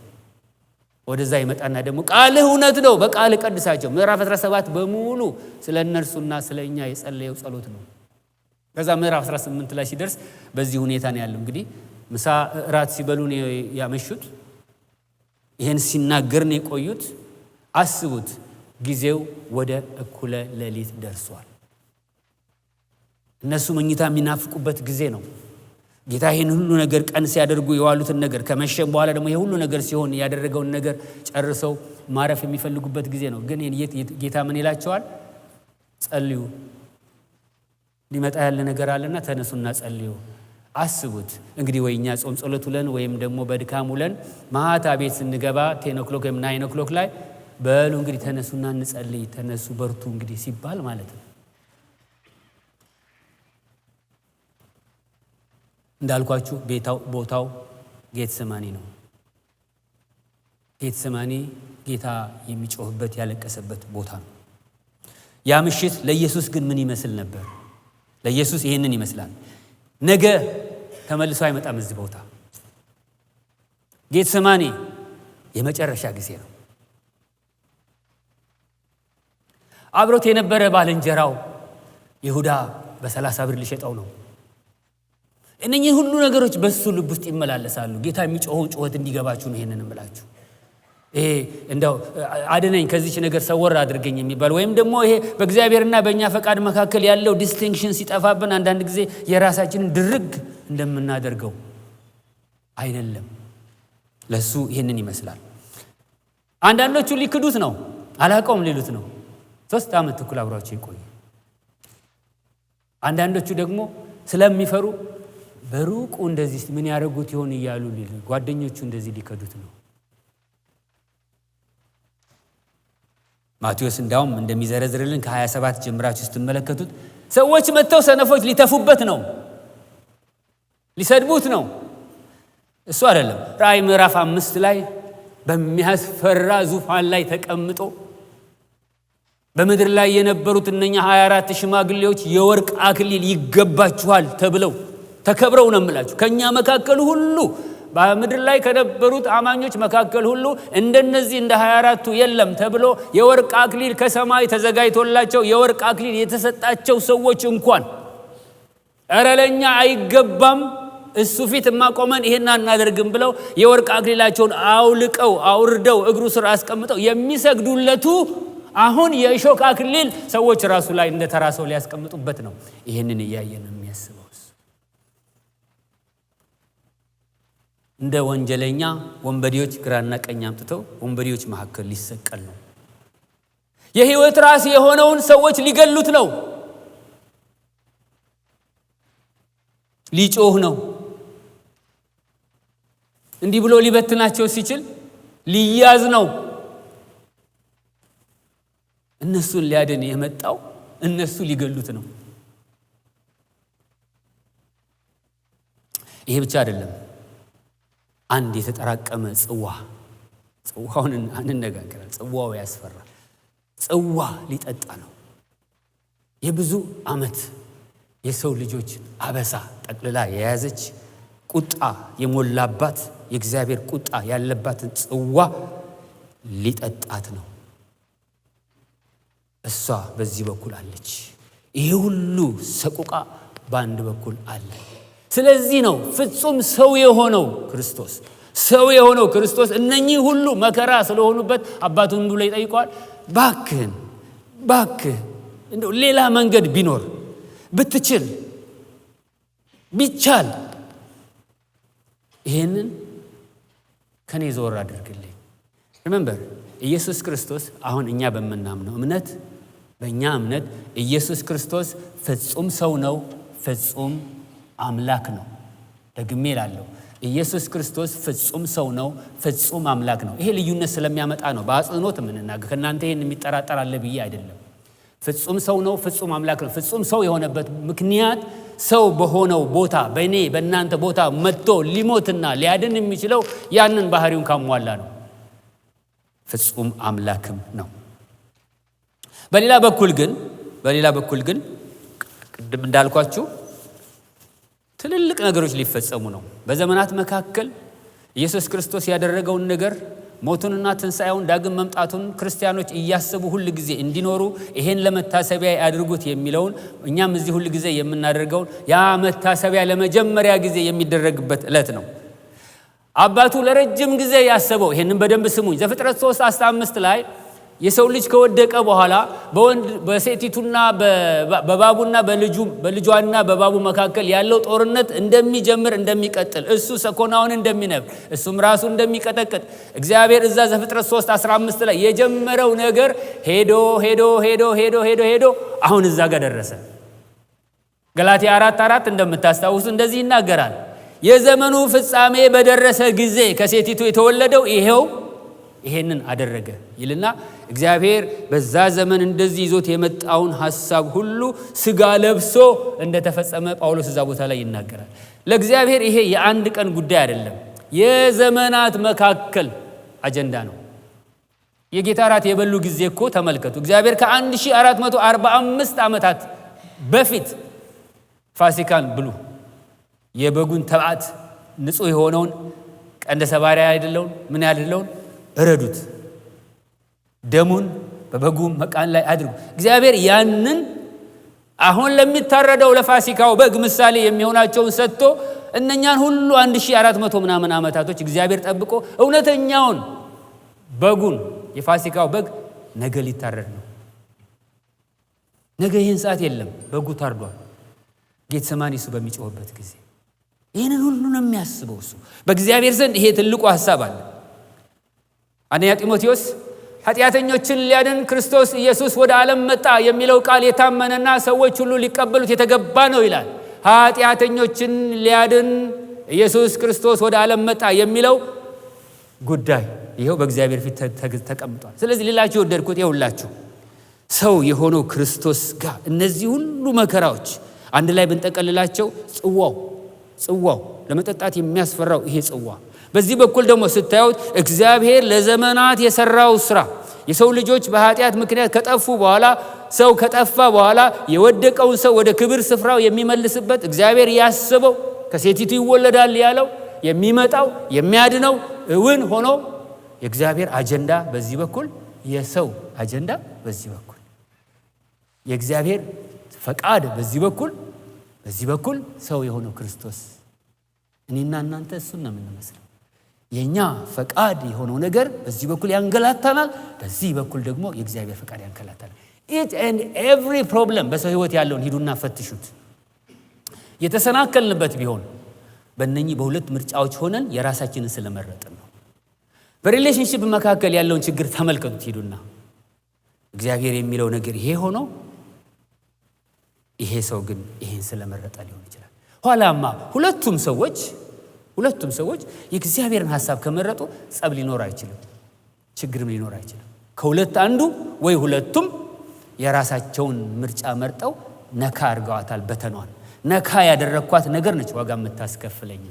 ወደዛ ይመጣና ደግሞ ቃልህ እውነት ነው፣ በቃልህ ቀድሳቸው። ምዕራፍ 17 በሙሉ ስለ እነርሱና ስለ እኛ የጸለየው ጸሎት ነው። ከዛ ምዕራፍ 18 ላይ ሲደርስ በዚህ ሁኔታ ነው ያለው። እንግዲህ ምሳ ራት ሲበሉ ነው ያመሹት። ይሄን ሲናገር ነው የቆዩት። አስቡት፣ ጊዜው ወደ እኩለ ሌሊት ደርሷል። እነሱ መኝታ የሚናፍቁበት ጊዜ ነው። ጌታ ይህን ሁሉ ነገር ቀን ሲያደርጉ የዋሉትን ነገር ከመሸም በኋላ ደግሞ የሁሉ ነገር ሲሆን ያደረገውን ነገር ጨርሰው ማረፍ የሚፈልጉበት ጊዜ ነው። ግን ጌታ ምን ይላቸዋል? ጸልዩ፣ ሊመጣ ያለ ነገር አለና ተነሱና ጸልዩ። አስቡት እንግዲህ ወይኛ ጾም ጸሎት ውለን ወይም ደግሞ በድካም ውለን ማታ ቤት ስንገባ 10 o'clock ወይም 9 o'clock ላይ በሉ እንግዲህ ተነሱና እንጸልይ፣ ተነሱ በርቱ እንግዲህ ሲባል ማለት ነው። እንዳልኳችሁ ቦታው ጌቴሴማኒ ነው። ጌቴሴማኒ ጌታ የሚጮህበት ያለቀሰበት ቦታ ነው። ያ ምሽት ለኢየሱስ ግን ምን ይመስል ነበር? ለኢየሱስ ይሄንን ይመስላል። ነገ ተመልሶ አይመጣም እዚህ ቦታ። ጌቴሴማኒ የመጨረሻ ጊዜ ነው። አብሮት የነበረ ባልንጀራው ይሁዳ በ30 ብር ሊሸጠው ነው። እነኚህ ሁሉ ነገሮች በሱ ልብ ውስጥ ይመላለሳሉ። ጌታ የሚጮኸውን ጩኸት እንዲገባችሁ ነው ይሄንን እምላችሁ። ይሄ እንደው አድነኝ ከዚች ነገር ሰወር አድርገኝ የሚባል ወይም ደግሞ ይሄ በእግዚአብሔርና በእኛ ፈቃድ መካከል ያለው ዲስቲንክሽን ሲጠፋብን አንዳንድ ጊዜ የራሳችንን ድርግ እንደምናደርገው አይደለም። ለሱ ይሄንን ይመስላል። አንዳንዶቹ ሊክዱት ነው፣ አላውቀውም ሊሉት ነው። 3 ዓመት ተኩል አብሯቸው ይቆዩ። አንዳንዶቹ ደግሞ ስለሚፈሩ በሩቁ እንደዚህ ምን ያደርጉት ይሆን እያሉ ጓደኞቹ እንደዚህ ሊከዱት ነው። ማቴዎስ እንዳውም እንደሚዘረዝርልን ከ27 ጀምራችሁ ስትመለከቱት ሰዎች መጥተው ሰነፎች ሊተፉበት ነው፣ ሊሰድቡት ነው። እሱ አይደለም። ራእይ ምዕራፍ 5 ላይ በሚያስፈራ ዙፋን ላይ ተቀምጦ በምድር ላይ የነበሩት እነኛ 24 ሽማግሌዎች የወርቅ አክሊል ይገባችኋል ተብለው ተከብረው ነው የምላችሁ። ከኛ መካከል ሁሉ በምድር ላይ ከነበሩት አማኞች መካከል ሁሉ እንደነዚህ እንደ 24ቱ የለም ተብሎ የወርቅ አክሊል ከሰማይ ተዘጋጅቶላቸው የወርቅ አክሊል የተሰጣቸው ሰዎች እንኳን ኧረ ለኛ አይገባም እሱ ፊት ማቆመን ይሄን አናደርግም ብለው የወርቅ አክሊላቸውን አውልቀው አውርደው እግሩ ስር አስቀምጠው የሚሰግዱለቱ አሁን የእሾህ አክሊል ሰዎች ራሱ ላይ እንደ ተራሰው ሊያስቀምጡበት ነው። ይሄንን እያየን የሚያስበው እንደ ወንጀለኛ ወንበዴዎች ግራና ቀኝ አምጥተው ወንበዴዎች መካከል ሊሰቀል ነው። የሕይወት ራስ የሆነውን ሰዎች ሊገሉት ነው። ሊጮህ ነው። እንዲህ ብሎ ሊበትናቸው ሲችል ሊያዝ ነው። እነሱን ሊያድን የመጣው እነሱ ሊገሉት ነው። ይሄ ብቻ አይደለም። አንድ የተጠራቀመ ጽዋውን አንነጋገራለን። ጽዋው ያስፈራል። ጽዋ ሊጠጣ ነው። የብዙ ዓመት የሰው ልጆች አበሳ ጠቅልላ የያዘች ቁጣ የሞላባት የእግዚአብሔር ቁጣ ያለባትን ጽዋ ሊጠጣት ነው። እሷ በዚህ በኩል አለች። ይሄ ሁሉ ሰቆቃ በአንድ በኩል አለ። ስለዚህ ነው ፍጹም ሰው የሆነው ክርስቶስ እነኚህ ሁሉ መከራ ስለሆኑበት አባቱን ብሎ ይጠይቀዋል። ባክህ እንደው ሌላ መንገድ ቢኖር ብትችል ቢቻል ይሄንን ከኔ ዞር አድርግልኝ። remember ኢየሱስ ክርስቶስ አሁን እኛ በመናምነው እምነት በእኛ እምነት ኢየሱስ ክርስቶስ ፍጹም ሰው ነው፣ ፍጹም አምላክ ነው። ደግሜ እላለሁ ኢየሱስ ክርስቶስ ፍጹም ሰው ነው፣ ፍጹም አምላክ ነው። ይሄ ልዩነት ስለሚያመጣ ነው በአጽንኦት የምንናገር። ከናንተ ይሄን የሚጠራጠር አለ ብዬ አይደለም። ፍጹም ሰው ነው፣ ፍጹም አምላክ ነው። ፍጹም ሰው የሆነበት ምክንያት ሰው በሆነው ቦታ በእኔ በእናንተ ቦታ መጥቶ ሊሞትና ሊያድን የሚችለው ያንን ባህሪውን ካሟላ ነው። ፍጹም አምላክም ነው። በሌላ በኩል ግን ቅድም እንዳልኳችሁ ትልልቅ ነገሮች ሊፈጸሙ ነው። በዘመናት መካከል ኢየሱስ ክርስቶስ ያደረገውን ነገር ሞቱንና ትንሣኤውን ዳግም መምጣቱን ክርስቲያኖች እያሰቡ ሁሉ ጊዜ እንዲኖሩ ይሄን ለመታሰቢያ ያድርጉት የሚለውን እኛም እዚህ ሁሉ ጊዜ የምናደርገውን ያ መታሰቢያ ለመጀመሪያ ጊዜ የሚደረግበት ዕለት ነው። አባቱ ለረጅም ጊዜ ያሰበው ይሄንን በደንብ ስሙኝ። ዘፍጥረት 3:15 ላይ የሰው ልጅ ከወደቀ በኋላ በሴቲቱና በባቡና በልጇና በባቡ መካከል ያለው ጦርነት እንደሚጀምር እንደሚቀጥል እሱ ሰኮናውን እንደሚነብ እሱም ራሱ እንደሚቀጠቅጥ እግዚአብሔር እዛ ዘፍጥረት 3:15 ላይ የጀመረው ነገር ሄዶ አሁን እዛ ጋር ደረሰ። ገላትያ 4:4 እንደምታስታውሱ እንደዚህ ይናገራል። የዘመኑ ፍጻሜ በደረሰ ጊዜ ከሴቲቱ የተወለደው ይሄንን አደረገ ይልና እግዚአብሔር በዛ ዘመን እንደዚህ ይዞት የመጣውን ሐሳብ ሁሉ ስጋ ለብሶ እንደተፈጸመ ጳውሎስ እዛ ቦታ ላይ ይናገራል። ለእግዚአብሔር ይሄ የአንድ ቀን ጉዳይ አይደለም፣ የዘመናት መካከል አጀንዳ ነው። የጌታ ራት የበሉ ጊዜ እኮ ተመልከቱ። እግዚአብሔር ከ1445 ዓመታት በፊት ፋሲካን ብሉ፣ የበጉን ተባት ንጹህ የሆነውን ቀንደ ሰባሪያ አይደለውን ምን ያድለውን እረዱት፣ ደሙን በበጉ መቃን ላይ አድርጉ። እግዚአብሔር ያንን አሁን ለሚታረደው ለፋሲካው በግ ምሳሌ የሚሆናቸውን ሰጥቶ እነኛን ሁሉ 1400 ምናምን ዓመታቶች እግዚአብሔር ጠብቆ እውነተኛውን በጉን የፋሲካው በግ ነገ ሊታረድ ነው። ነገ ይህን ሰዓት የለም፣ በጉ ታርዷል። ጌተሰማኒ እሱ በሚጮህበት ጊዜ ይህንን ሁሉ ነው የሚያስበው እሱ። በእግዚአብሔር ዘንድ ይሄ ትልቁ ሐሳብ አለ። አንደኛ ጢሞቴዎስ ኃጢአተኞችን ሊያድን ክርስቶስ ኢየሱስ ወደ ዓለም መጣ የሚለው ቃል የታመነና ሰዎች ሁሉ ሊቀበሉት የተገባ ነው ይላል። ኃጢአተኞችን ሊያድን ኢየሱስ ክርስቶስ ወደ ዓለም መጣ የሚለው ጉዳይ ይሄው በእግዚአብሔር ፊት ተቀምጧል። ስለዚህ ሌላችሁ ወደድኩት ይሁላችሁ ሰው የሆነው ክርስቶስ ጋር እነዚህ ሁሉ መከራዎች አንድ ላይ ብንጠቀልላቸው ጽዋው ለመጠጣት የሚያስፈራው ይሄ ጽዋ፣ በዚህ በኩል ደግሞ ስታዩት እግዚአብሔር ለዘመናት የሰራው ስራ የሰው ልጆች በኃጢአት ምክንያት ከጠፉ በኋላ ሰው ከጠፋ በኋላ የወደቀውን ሰው ወደ ክብር ስፍራው የሚመልስበት እግዚአብሔር ያስበው ከሴቲቱ ይወለዳል ያለው የሚመጣው የሚያድነው እውን ሆኖ የእግዚአብሔር አጀንዳ በዚህ በኩል የሰው አጀንዳ በዚህ በኩል የእግዚአብሔር ፈቃድ በዚህ በኩል ሰው የሆነው ክርስቶስ እኔና እናንተ እሱን ነው የምንመስለው። የኛ ፈቃድ የሆነው ነገር በዚህ በኩል ያንገላታናል፣ በዚህ በኩል ደግሞ የእግዚአብሔር ፈቃድ ያንገላታናል። each and every problem በሰው ህይወት ያለውን ሂዱና ፈትሹት። የተሰናከልንበት ቢሆን በእነኚህ በሁለት ምርጫዎች ሆነን የራሳችንን ስለመረጥን ነው። በሪሌሽንሺፕ መካከል ያለውን ችግር ተመልከቱት ሂዱና። እግዚአብሔር የሚለው ነገር ይሄ ሆኖ ይሄ ሰው ግን ይሄን ስለመረጠ ሊሆን ይችላል። ኋላማ ሁለቱም ሰዎች የእግዚአብሔርን ሐሳብ ከመረጡ ጸብ ሊኖር አይችልም፣ ችግርም ሊኖር አይችልም። ከሁለት አንዱ ወይ ሁለቱም የራሳቸውን ምርጫ መርጠው ነካ አድርገዋታል። በተኗል ነካ ያደረኳት ነገር ነች ዋጋ የምታስከፍለኝ።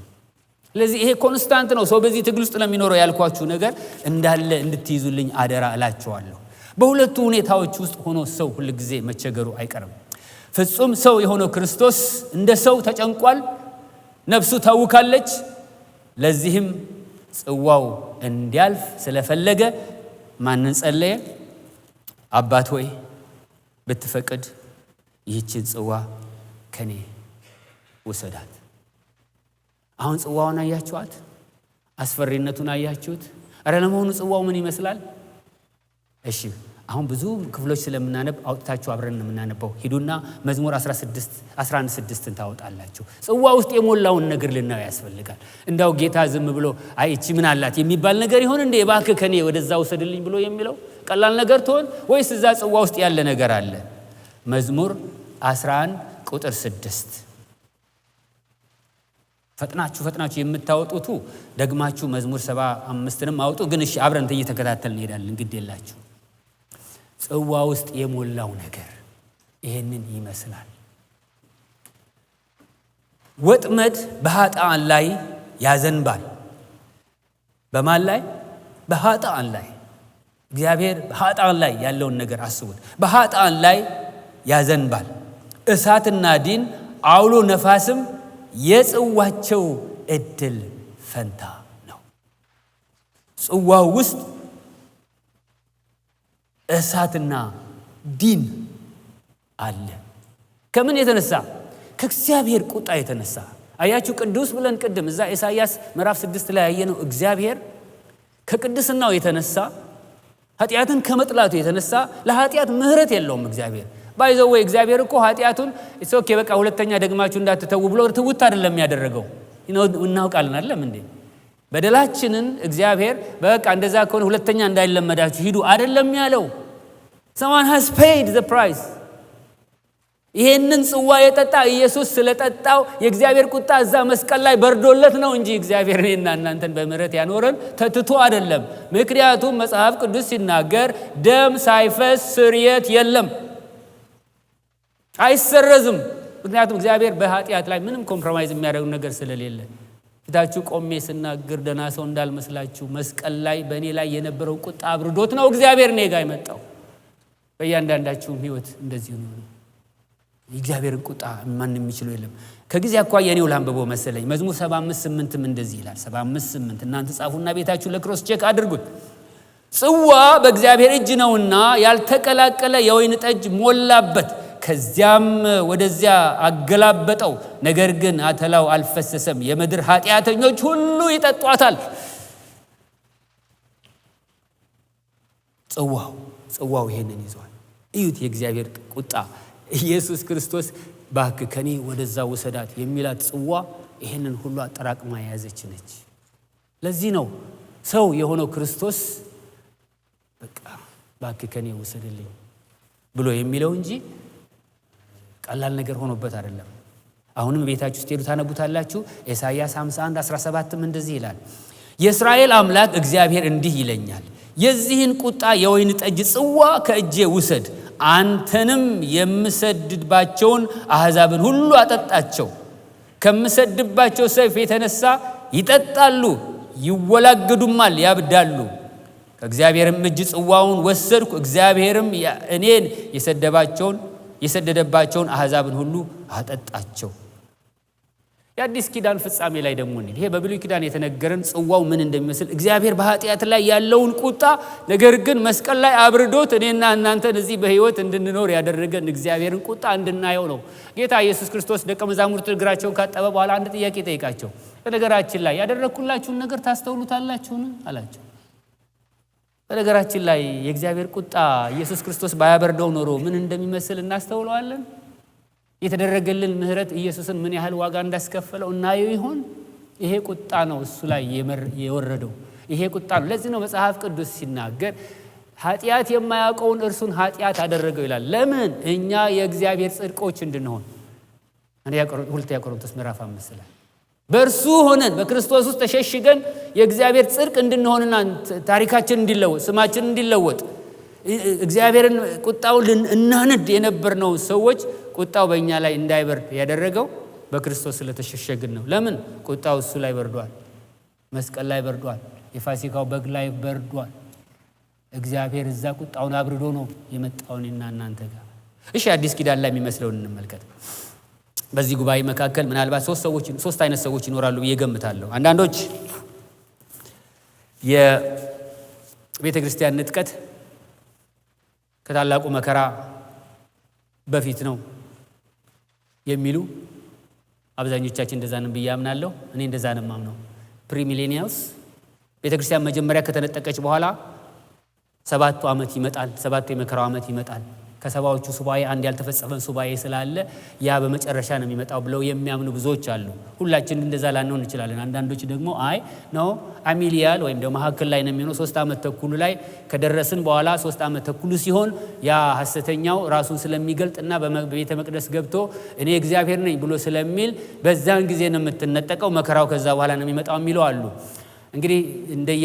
ስለዚህ ይሄ ኮንስታንት ነው። ሰው በዚህ ትግል ውስጥ ለሚኖረው ያልኳችሁ ነገር እንዳለ እንድትይዙልኝ አደራ እላችኋለሁ። በሁለቱ ሁኔታዎች ውስጥ ሆኖ ሰው ሁሉ ጊዜ መቸገሩ አይቀርም። ፍጹም ሰው የሆነው ክርስቶስ እንደ ሰው ተጨንቋል፣ ነፍሱ ታውካለች። ለዚህም ጽዋው እንዲያልፍ ስለፈለገ ማንን ጸለየ? አባት ሆይ ብትፈቅድ ይህችን ጽዋ ከኔ ውሰዳት። አሁን ጽዋውን አያችኋት? አስፈሪነቱን አያችሁት? አረ ለመሆኑ ጽዋው ምን ይመስላል? እሺ አሁን ብዙ ክፍሎች ስለምናነብ አውጥታችሁ አብረን የምናነበው ሂዱና መዝሙር 11:6 ታወጣላችሁ። ጽዋ ውስጥ የሞላውን ነገር ልናየው ያስፈልጋል። እንዳው ጌታ ዝም ብሎ አይ እቺ ምን አላት የሚባል ነገር ይሆን እንዴ? እባክህ ከኔ ወደዛ ውሰድልኝ ብሎ የሚለው ቀላል ነገር ትሆን ወይስ እዛ ጽዋ ውስጥ ያለ ነገር አለ? መዝሙር 11:6 ፈጥናችሁ የምታወጡቱ ደግማችሁ መዝሙር 75ንም አውጡ። ግን እሺ አብረን እየተከታተልን እንሄዳለን። ግድ የላችሁ። ጽዋ ውስጥ የሞላው ነገር ይሄንን ይመስላል። ወጥመድ በኃጥአን ላይ ያዘንባል። በማን ላይ? በኃጥአን ላይ። እግዚአብሔር በኃጥአን ላይ ያለውን ነገር አስቡት። በኃጥአን ላይ ያዘንባል። እሳትና ዲን አውሎ ነፋስም የጽዋቸው እድል ፈንታ ነው። ጽዋው ውስጥ እሳትና ዲን አለ። ከምን የተነሳ? ከእግዚአብሔር ቁጣ የተነሳ። አያችሁ ቅዱስ ብለን ቅድም እዛ ኢሳይያስ ምዕራፍ 6 ላይ ያየነው እግዚአብሔር ከቅድስናው የተነሳ ኃጢአትን ከመጥላቱ የተነሳ ለኃጢአት ምህረት የለውም። እግዚአብሔር ባይዘው እግዚአብሔር እኮ ኃጢአቱን ኦኬ በቃ ሁለተኛ ደግማችሁ እንዳትተው ብሎ ትውት አይደለም ያደረገው። እናውቃለን አይደለም እንዴ? በደላችንን እግዚአብሔር በቃ እንደዛ ከሆነ ሁለተኛ እንዳይለመዳችሁ ሂዱ አይደለም ያለው። someone has paid the price ይሄንን ጽዋ የጠጣ ኢየሱስ ስለጠጣው የእግዚአብሔር ቁጣ እዛ መስቀል ላይ በርዶለት ነው እንጂ እግዚአብሔር እኔና እናንተን በምህረት ያኖረን ተትቶ አይደለም። ምክንያቱም መጽሐፍ ቅዱስ ሲናገር ደም ሳይፈስ ስርየት የለም፣ አይሰረዝም። ምክንያቱም እግዚአብሔር በኃጢአት ላይ ምንም ኮምፕሮማይዝ የሚያደርግ ነገር ስለሌለ። ፊታችሁ ቆሜ ስናገር ደህና ሰው እንዳልመስላችሁ መስቀል ላይ በእኔ ላይ የነበረው ቁጣ አብርዶት ነው እግዚአብሔር እኔ ጋር የመጣው። በእያንዳንዳችሁም ህይወት እንደዚህ ነው። የእግዚአብሔርን ቁጣ ማንም የሚችለው የለም። ከጊዜ አኳያ የኔው ላንብበው መሰለኝ። መዝሙር 75:8 እንደዚህ ይላል። 75:8 እናንተ ጻፉና ቤታችሁ ለክሮስ ቼክ አድርጉት። ጽዋ በእግዚአብሔር እጅ ነውና ያልተቀላቀለ የወይን ጠጅ ሞላበት፣ ከዚያም ወደዚያ አገላበጠው፣ ነገር ግን አተላው አልፈሰሰም። የምድር ኃጢአተኞች ሁሉ ይጠጧታል። ጽዋው ይሄንን ይዟል። እዩት፣ የእግዚአብሔር ቁጣ ኢየሱስ ክርስቶስ ባክ ከኔ ወደዛ ወሰዳት የሚላት ጽዋ ይሄንን ሁሉ አጠራቅማ የያዘች ነች። ለዚህ ነው ሰው የሆነው ክርስቶስ በቃ ባክ ከኔ ወሰደልኝ ብሎ የሚለው እንጂ ቀላል ነገር ሆኖበት አይደለም። አሁንም ቤታችሁ ስትሄዱ ታነቡታላችሁ። ኢሳይያስ 51:17 እንደዚህ ይላል፣ የእስራኤል አምላክ እግዚአብሔር እንዲህ ይለኛል፣ የዚህን ቁጣ የወይን ጠጅ ጽዋ ከእጄ ውሰድ፣ አንተንም የምሰድድባቸውን አሕዛብን ሁሉ አጠጣቸው። ከምሰድባቸው ሰይፍ የተነሳ ይጠጣሉ፣ ይወላገዱማል፣ ያብዳሉ። ከእግዚአብሔርም እጅ ጽዋውን ወሰድኩ፣ እግዚአብሔርም እኔን የሰደደባቸውን አሕዛብን ሁሉ አጠጣቸው። የአዲስ ኪዳን ፍጻሜ ላይ ደግሞ ይሄ በብሉይ ኪዳን የተነገረን ጽዋው ምን እንደሚመስል እግዚአብሔር በኃጢአት ላይ ያለውን ቁጣ ነገር ግን መስቀል ላይ አብርዶት እኔና እናንተን እዚህ በህይወት እንድንኖር ያደረገን እግዚአብሔርን ቁጣ እንድናየው ነው። ጌታ ኢየሱስ ክርስቶስ ደቀ መዛሙርቱ እግራቸውን ካጠበ በኋላ አንድ ጥያቄ ጠይቃቸው። በነገራችን ላይ ያደረኩላችሁን ነገር ታስተውሉታላችሁን አላቸው። በነገራችን ላይ የእግዚአብሔር ቁጣ ኢየሱስ ክርስቶስ ባያበርደው ኖሮ ምን እንደሚመስል እናስተውለዋለን? የተደረገልን ምህረት ኢየሱስን ምን ያህል ዋጋ እንዳስከፈለው እናየው ይሆን? ይሄ ቁጣ ነው እሱ ላይ የወረደው። ይሄ ቁጣ ነው። ለዚህ ነው መጽሐፍ ቅዱስ ሲናገር ኃጢአት የማያውቀውን እርሱን ኃጢአት አደረገው ይላል። ለምን? እኛ የእግዚአብሔር ጽድቆች እንድንሆን። ሁለተኛ ቆሮንቶስ ምዕራፍ 5 ላይ በእርሱ ሆነን በክርስቶስ ውስጥ ተሸሽገን የእግዚአብሔር ጽድቅ እንድንሆንና ታሪካችን እንዲለወጥ፣ ስማችን እንዲለወጥ፣ እግዚአብሔርን ቁጣውን እናንድ የነበርነው ሰዎች ቁጣው በእኛ ላይ እንዳይበርድ ያደረገው በክርስቶስ ስለተሸሸግን ነው። ለምን? ቁጣው እሱ ላይ በርዷል፣ መስቀል ላይ በርዷል፣ የፋሲካው በግ ላይ በርዷል። እግዚአብሔር እዛ ቁጣውን አብርዶ ነው የመጣውንና እናንተ ጋር። እሺ አዲስ ኪዳን ላይ የሚመስለውን እንመልከት። በዚህ ጉባኤ መካከል ምናልባት ሶስት አይነት ሰዎች ይኖራሉ ብዬ ገምታለሁ። አንዳንዶች የቤተ ክርስቲያን ንጥቀት ከታላቁ መከራ በፊት ነው የሚሉ፣ አብዛኞቻችን እንደዛ ነን ብዬ አምናለሁ። እኔ እንደዛ ነኝ ማምነው። ፕሪሚሌኒያልስ ቤተክርስቲያን መጀመሪያ ከተነጠቀች በኋላ 7 ዓመት ይመጣል፣ 7 የመከራው ዓመት ይመጣል። ከሰባዎቹ ሱባኤ አንድ ያልተፈጸመ ሱባኤ ስላለ ያ በመጨረሻ ነው የሚመጣው ብለው የሚያምኑ ብዙዎች አሉ። ሁላችንም እንደዛ ላንሆን እንችላለን። አንዳንዶች ደግሞ አይ ነው አሚሊያል ወይም ደግሞ መካከል ላይ ነው የሚሆነው። 3 ዓመት ተኩሉ ላይ ከደረስን በኋላ 3 ዓመት ተኩሉ ሲሆን ያ ሐሰተኛው ራሱን ስለሚገልጥና በቤተ መቅደስ ገብቶ እኔ እግዚአብሔር ነኝ ብሎ ስለሚል በዛን ጊዜ ነው የምትነጠቀው፣ መከራው ከዛ በኋላ ነው የሚመጣው የሚለው አሉ። እንግዲህ እንደየ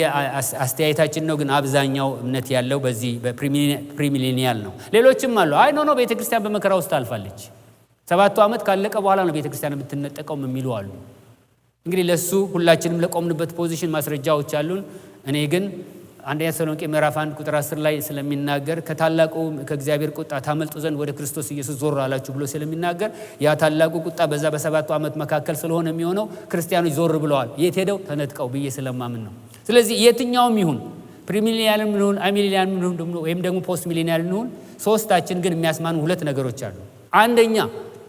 አስተያየታችን ነው። ግን አብዛኛው እምነት ያለው በዚህ በፕሪሚሌኒያል ነው። ሌሎችም አሉ አይ ኖ ቤተክርስቲያን በመከራ ውስጥ አልፋለች፣ 7 ዓመት ካለቀ በኋላ ነው ቤተክርስቲያን የምትነጠቀው የሚሉ አሉ። እንግዲህ ለሱ ሁላችንም ለቆምንበት ፖዚሽን ማስረጃዎች አሉን። እኔ ግን አንደኛ ተሰሎንቄ ምዕራፍ 1 ቁጥር 10 ላይ ስለሚናገር ከታላቁ ከእግዚአብሔር ቁጣ ታመልጡ ዘንድ ወደ ክርስቶስ ኢየሱስ ዞር አላችሁ ብሎ ስለሚናገር ያ ታላቁ ቁጣ በዛ በ7 ዓመት መካከል ስለሆነ የሚሆነው ክርስቲያኖች ዞር ብለዋል። የት ሄደው ተነጥቀው ብዬ ስለማምን ነው። ስለዚህ የትኛውም ይሁን ፕሪሚሌኒያልም ይሁን አሚሊኒያልም ይሁን ወይም ደግሞ ፖስት ሚሌኒያልም ይሁን ሶስታችን ግን የሚያስማኑ 2 ነገሮች አሉ። አንደኛ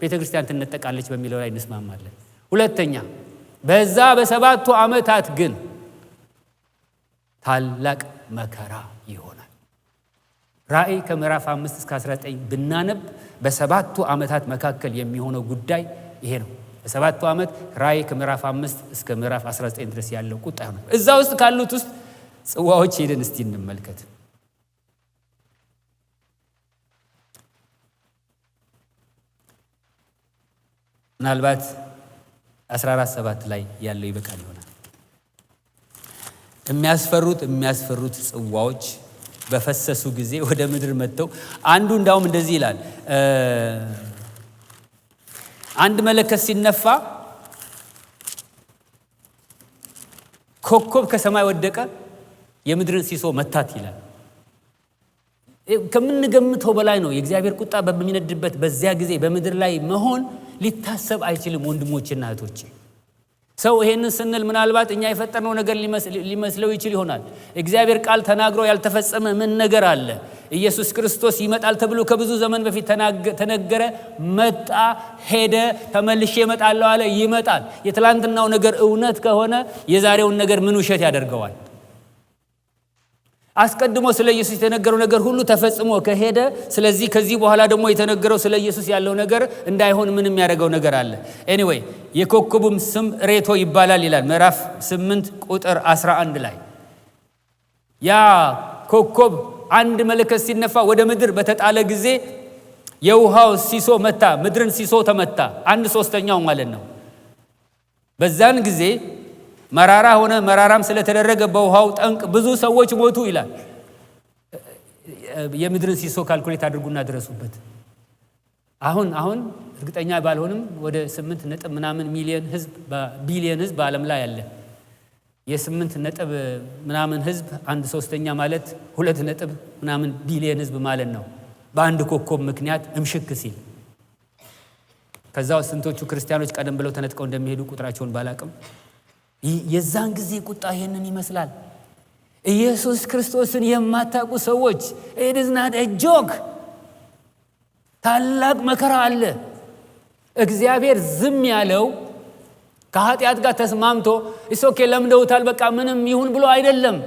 ቤተክርስቲያን ትነጠቃለች በሚለው ላይ እንስማማለን። ሁለተኛ በዛ በ7 ዓመታት ግን ታላቅ መከራ ይሆናል። ራእይ ከምዕራፍ 5 እስከ 19 ብናነብ በ7 ዓመታት መካከል የሚሆነው ጉዳይ ይሄ ነው። በ7 ዓመት ራእይ ከምዕራፍ 5 እስከ ምዕራፍ 19 ድረስ ያለው ቁጣ ነው። እዛ ውስጥ ካሉት ውስጥ ጽዋዎች ሄደን እስቲ እንመልከት። ምናልባት 14:7 ላይ ያለው ይበቃል ይሆናል። የሚያስፈሩት ጽዋዎች በፈሰሱ ጊዜ ወደ ምድር መጥተው አንዱ እንዳውም እንደዚህ ይላል፣ አንድ መለከት ሲነፋ ኮከብ ከሰማይ ወደቀ፣ የምድርን ሲሶ መታት ይላል። ከምንገምተው በላይ ነው። የእግዚአብሔር ቁጣ በሚነድበት በዚያ ጊዜ በምድር ላይ መሆን ሊታሰብ አይችልም። ወንድሞችና እህቶቼ፣ ሰው ይሄንን ስንል ምናልባት እኛ የፈጠርነው ነገር ሊመስለው ይችል ይሆናል። እግዚአብሔር ቃል ተናግሮ ያልተፈጸመ ምን ነገር አለ? ኢየሱስ ክርስቶስ ይመጣል ተብሎ ከብዙ ዘመን በፊት ተነገረ፣ መጣ፣ ሄደ፣ ተመልሼ እመጣለሁ አለ፣ ይመጣል። የትላንትናው ነገር እውነት ከሆነ የዛሬውን ነገር ምን ውሸት ያደርገዋል? አስቀድሞ ስለ ኢየሱስ የተነገረው ነገር ሁሉ ተፈጽሞ ከሄደ፣ ስለዚህ ከዚህ በኋላ ደግሞ የተነገረው ስለ ኢየሱስ ያለው ነገር እንዳይሆን ምንም ያደርገው ነገር አለ? ኤኒዌይ የኮከቡም ስም ሬቶ ይባላል ይላል ምዕራፍ 8 ቁጥር 11 ላይ። ያ ኮከብ አንድ መለከት ሲነፋ ወደ ምድር በተጣለ ጊዜ የውሃው ሲሶ መታ፣ ምድርን ሲሶ ተመታ፣ 1/3 ማለት ነው። በዛን ጊዜ መራራ ሆነ። መራራም ስለተደረገ በውሃው ጠንቅ ብዙ ሰዎች ሞቱ ይላል። የምድርን ሲሶ ካልኩሌት አድርጉና ድረሱበት። አሁን እርግጠኛ ባልሆንም ወደ 8 ነጥብ ምናምን ቢሊየን ህዝብ በዓለም ላይ አለ። የ8 ነጥብ ምናምን ህዝብ 1/3 ማለት 2 ነጥብ ምናምን ቢሊየን ህዝብ ማለት ነው። በአንድ ኮከብ ምክንያት እምሽክ ሲል ከዛው ስንቶቹ ክርስቲያኖች ቀደም ብለው ተነጥቀው እንደሚሄዱ ቁጥራቸውን ባላቅም የዛን ጊዜ ቁጣ ይሄንን ይመስላል። ኢየሱስ ክርስቶስን የማታውቁ ሰዎች it is not a joke። ታላቅ መከራ አለ። እግዚአብሔር ዝም ያለው ከኃጢአት ጋር ተስማምቶ ኢሶኬ ለምደውታል በቃ ምንም ይሁን ብሎ አይደለም።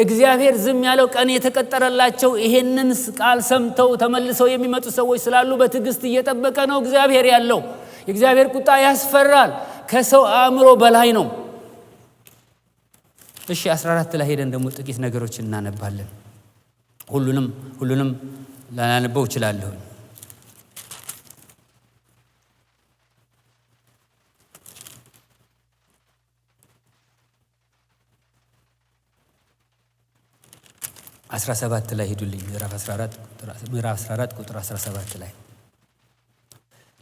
እግዚአብሔር ዝም ያለው ቀን የተቀጠረላቸው ይሄንን ቃል ሰምተው ተመልሰው የሚመጡ ሰዎች ስላሉ በትዕግስት እየጠበቀ ነው እግዚአብሔር ያለው። የእግዚአብሔር ቁጣ ያስፈራል፣ ከሰው አእምሮ በላይ ነው። እሺ 14 ላይ ሄደን ደግሞ ጥቂት ነገሮችን እናነባለን። ሁሉንም ላናነበው እችላለሁ። አስራ 17 ላይ ሄዱልኝ። ምዕራፍ 14 ቁጥር 17 ላይ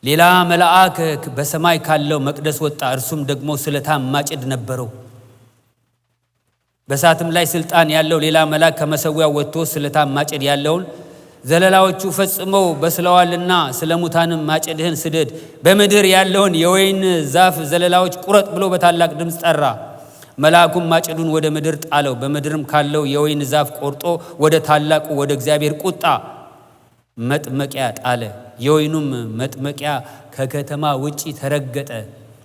ሌላ መልአክ በሰማይ ካለው መቅደስ ወጣ፣ እርሱም ደግሞ ስለታም ማጭድ ነበረው። በእሳትም ላይ ስልጣን ያለው ሌላ መልአክ ከመሰዊያው ወጥቶ ስለታም ማጭድ ያለውን ዘለላዎቹ ፈጽመው በስለዋልና ስለ ሙታንም ማጭድህን ስደድ፣ በምድር ያለውን የወይን ዛፍ ዘለላዎች ቁረጥ ብሎ በታላቅ ድምፅ ጠራ። መልአኩም ማጭዱን ወደ ምድር ጣለው። በምድርም ካለው የወይን ዛፍ ቆርጦ ወደ ታላቁ ወደ እግዚአብሔር ቁጣ መጥመቂያ ጣለ። የወይኑም መጥመቂያ ከከተማ ውጪ ተረገጠ።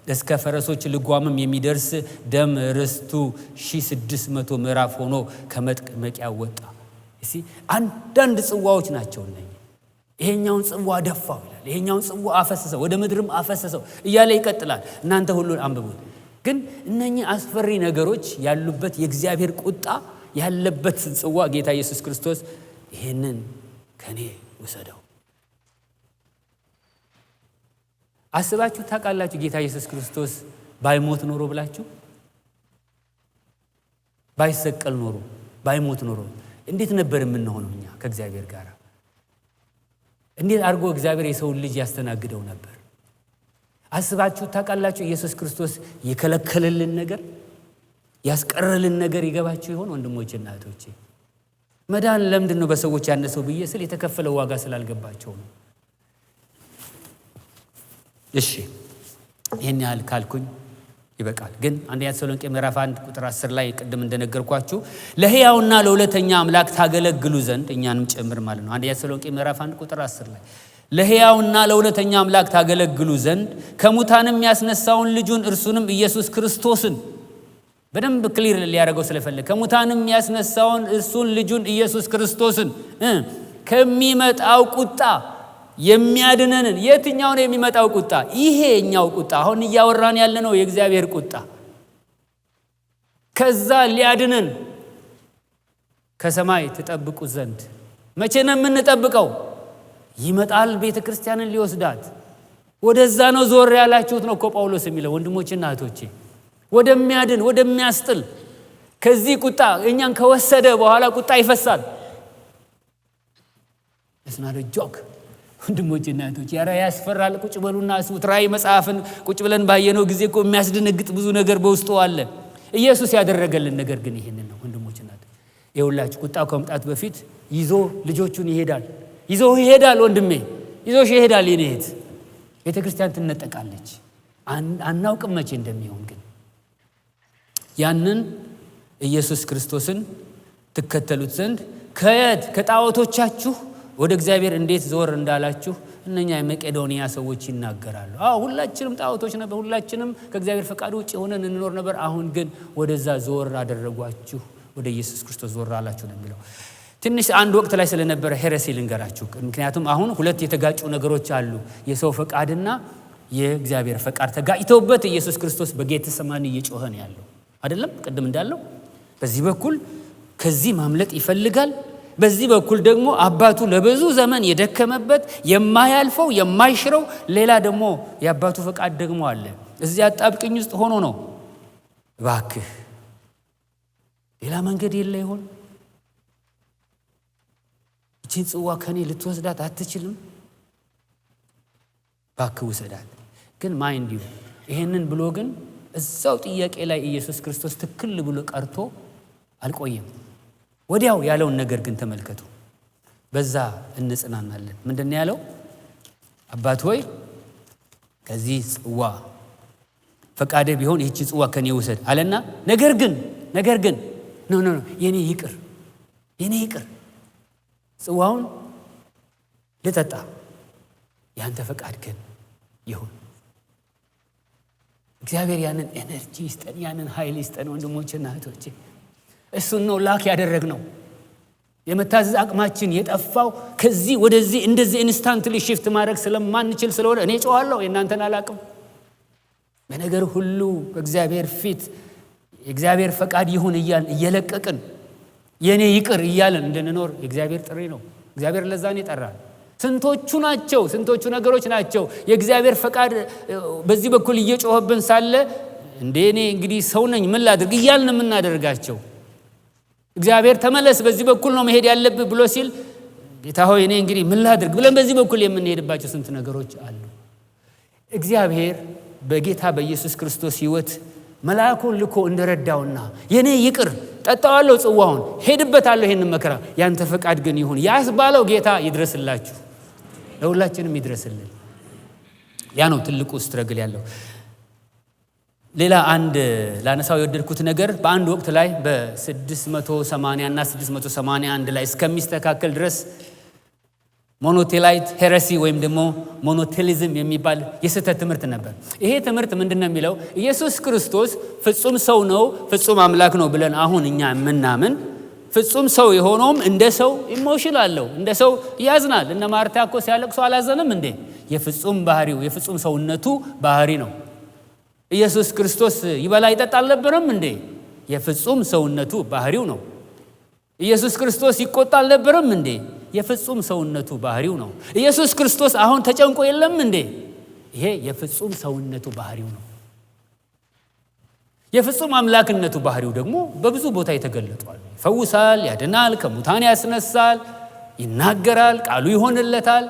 እስከ ፈረሶች ልጓምም የሚደርስ ደም ርስቱ 1600 ምዕራፍ ሆኖ ከመጥመቂያ ወጣ። አንዳንድ ጽዋዎች ናቸው እነዚህ። ይሄኛውን ጽዋ ደፋው ይላል፣ ይሄኛውን ጽዋ አፈሰሰው፣ ወደ ምድርም አፈሰሰው እያለ ይቀጥላል። እናንተ ሁሉን አንብቡት። ግን እነኚህ አስፈሪ ነገሮች ያሉበት የእግዚአብሔር ቁጣ ያለበት ጽዋ ጌታ ኢየሱስ ክርስቶስ ይሄንን ከኔ ወሰደው። አስባችሁ ታውቃላችሁ? ጌታ ኢየሱስ ክርስቶስ ባይሞት ኖሮ ብላችሁ፣ ባይሰቀል ኖሮ፣ ባይሞት ኖሮ እንዴት ነበር የምንሆነው እኛ ከእግዚአብሔር ጋር? እንዴት አድርጎ እግዚአብሔር የሰውን ልጅ ያስተናግደው ነበር? አስባችሁ ታውቃላችሁ? ኢየሱስ ክርስቶስ የከለከለልን ነገር፣ ያስቀረልን ነገር ይገባችሁ ይሆን ወንድሞችና እህቶቼ? መዳን ለምንድን ነው በሰዎች ያነሰው ብዬ ስል የተከፈለው ዋጋ ስላልገባቸው ነው። እሺ ይሄን ያህል ካልኩኝ ይበቃል። ግን አንደኛ ተሰሎንቄ ምዕራፍ 1 ቁጥር 10 ላይ ቅድም እንደነገርኳችሁ ለሕያውና ለሁለተኛ አምላክ ታገለግሉ ዘንድ እኛንም ጨምር ማለት ነው። አንደኛ ተሰሎንቄ ምዕራፍ 1 ቁጥር 10 ላይ ለሕያውና ለሁለተኛ አምላክ ታገለግሉ ዘንድ ከሙታንም ያስነሳውን ልጁን እርሱንም ኢየሱስ ክርስቶስን በደንብ ክሊር ሊያደርገው ስለፈለገ ከሙታንም ያስነሳውን እርሱን ልጁን ኢየሱስ ክርስቶስን ከሚመጣው ቁጣ የሚያድነንን። የትኛው ነው የሚመጣው ቁጣ? ይሄኛው ቁጣ አሁን እያወራን ያለነው የእግዚአብሔር ቁጣ። ከዛ ሊያድነን ከሰማይ ተጠብቁ ዘንድ። መቼ ነው የምንጠብቀው? ይመጣል ቤተ ክርስቲያንን ሊወስዳት። ወደዛ ነው ዞር ያላችሁት ነው እኮ ጳውሎስ የሚለው። ወንድሞችና እህቶቼ ወደሚያድን ወደሚያስጥል ከዚህ ቁጣ እኛን ከወሰደ በኋላ ቁጣ ይፈሳል። እስናለ ጆክ ወንድሞችና እህቶቼ ያራ ያስፈራል። ቁጭ በሉና አስቡት። ራእይ መጽሐፍን ቁጭ ብለን ባየነው ጊዜ እኮ የሚያስደነግጥ ብዙ ነገር በውስጡ አለ። ኢየሱስ ያደረገልን ነገር ግን ይሄንን ነው ወንድሞችና እህቶቼ። ይኸውላችሁ ቁጣው ከመምጣት በፊት ይዞ ልጆቹን ይሄዳል። ይሄዳል ወንድሜ ይዞሽ ይሄዳል። የኔ እህት ቤተክርስቲያን ትነጠቃለች። አናውቅም መቼ እንደሚሆን። ግን ያንን ኢየሱስ ክርስቶስን ትከተሉት ዘንድ ከጣዖቶቻችሁ ወደ እግዚአብሔር እንዴት ዞር እንዳላችሁ እነኛ የመቄዶንያ ሰዎች ይናገራሉ። ሁላችንም ጣዖቶች ነበር። ሁላችንም ከእግዚአብሔር ፈቃድ ውጭ ሆነን እንኖር ነበር። አሁን ግን ወደዛ ዞር አደረጓችሁ፣ ወደ ኢየሱስ ክርስቶስ ዞር አላችሁ ነው የሚለው። ትንሽ አንድ ወቅት ላይ ስለነበረ ሄረሲ ልንገራችሁ። ምክንያቱም አሁን ሁለት የተጋጩ ነገሮች አሉ። የሰው ፈቃድና የእግዚአብሔር ፈቃድ ተጋጭተውበት ኢየሱስ ክርስቶስ በጌቴሰማኒ እየጮኸ ነው ያለው አይደለም? ቅድም እንዳለው በዚህ በኩል ከዚህ ማምለጥ ይፈልጋል። በዚህ በኩል ደግሞ አባቱ ለብዙ ዘመን የደከመበት የማያልፈው የማይሽረው ሌላ ደግሞ የአባቱ ፈቃድ ደግሞ አለ። እዚያ አጣብቅኝ ውስጥ ሆኖ ነው እባክህ ሌላ መንገድ የለ ይሆን? እቺን ጽዋ ከኔ ልትወስዳት አትችልም? እባክህ ውሰዳት። ግን ማይንድ ዩ ይሄንን ብሎ ግን እዛው ጥያቄ ላይ ኢየሱስ ክርስቶስ ትክክል ብሎ ቀርቶ አልቆየም። ወዲያው ያለውን ነገር ግን ተመልከቱ። በዛ እንጽናናለን። ምንድነው ያለው? አባት ሆይ ከዚህ ጽዋ ፈቃደ ቢሆን ይህች ጽዋ ከኔ ውሰድ አለና ነገር ግን ኖ የኔ ይቅር ጽዋውን ልጠጣ፣ ያንተ ፈቃድ ግን ይሁን። እግዚአብሔር ያንን ኤነርጂ ይስጠን፣ ያንን ኃይል ይስጠን ወንድሞችና እህቶቼ። እሱን ነው ላክ ያደረግነው። የመታዘዝ አቅማችን የጠፋው ከዚህ ወደዚህ እንደዚህ ኢንስታንትሊ ሽፍት ማድረግ ስለማንችል ስለሆነ እኔ ጮሃለሁ፣ የእናንተን አላቅም። በነገር ሁሉ በእግዚአብሔር ፊት የእግዚአብሔር ፈቃድ ይሁን እያልን እየለቀቅን የኔ ይቅር እያልን እንድንኖር የእግዚአብሔር ጥሪ ነው። እግዚአብሔር ለዛን ይጠራል። ስንቶቹ ነገሮች ናቸው የእግዚአብሔር ፈቃድ በዚህ በኩል እየጮህብን ሳለ እንደኔ እንግዲህ ሰው ነኝ ምን ላድርግ እያልን የምናደርጋቸው። እግዚአብሔር ተመለስ በዚህ በኩል ነው መሄድ ያለብህ ብሎ ሲል ጌታ ሆይ እኔ እንግዲህ ምን ላድርግ ብለን በዚህ በኩል የምንሄድባቸው ስንት ነገሮች አሉ። እግዚአብሔር በጌታ በኢየሱስ ክርስቶስ ሕይወት መልአኩን ልኮ እንደረዳውና የኔ ይቅር ጠጣዋለሁ፣ ጽዋውን ሄድበታለሁ፣ ይሄንን መከራ ያንተ ፈቃድ ግን ይሁን ያስባለው ጌታ ይድረስላችሁ፣ ለሁላችንም ይድረስልን። ያ ነው ትልቁ ስትረግል ያለው። ሌላ አንድ ላነሳው የወደድኩት ነገር በአንድ ወቅት ላይ በ680 እና 681 ላይ እስከሚስተካከል ድረስ ሞኖቴላይት ሄረሲ ወይም ደግሞ ሞኖቴሊዝም የሚባል የስህተት ትምህርት ነበር። ይሄ ትምህርት ምንድነው የሚለው? ኢየሱስ ክርስቶስ ፍጹም ሰው ነው ፍጹም አምላክ ነው ብለን አሁን እኛ የምናምን ፍጹም ሰው የሆነውም እንደ ሰው ኢሞሽን አለው፣ እንደ ሰው ያዝናል። እነ ማርታ እኮ ሲያለቅሱ አላዘንም እንዴ? የፍጹም ባህሪው የፍጹም ሰውነቱ ባህሪ ነው። ኢየሱስ ክርስቶስ ይበላ ይጠጣ አልነበረም እንዴ? የፍጹም ሰውነቱ ባህሪው ነው። ኢየሱስ ክርስቶስ ይቆጣ አልነበረም እንዴ? የፍጹም ሰውነቱ ባህሪው ነው። ኢየሱስ ክርስቶስ አሁን ተጨንቆ የለም እንዴ? ይሄ የፍጹም ሰውነቱ ባህሪው ነው። የፍጹም አምላክነቱ ባህሪው ደግሞ በብዙ ቦታ የተገለጧል። ይፈውሳል፣ ያድናል፣ ከሙታን ያስነሳል፣ ይናገራል፣ ቃሉ ይሆንለታል።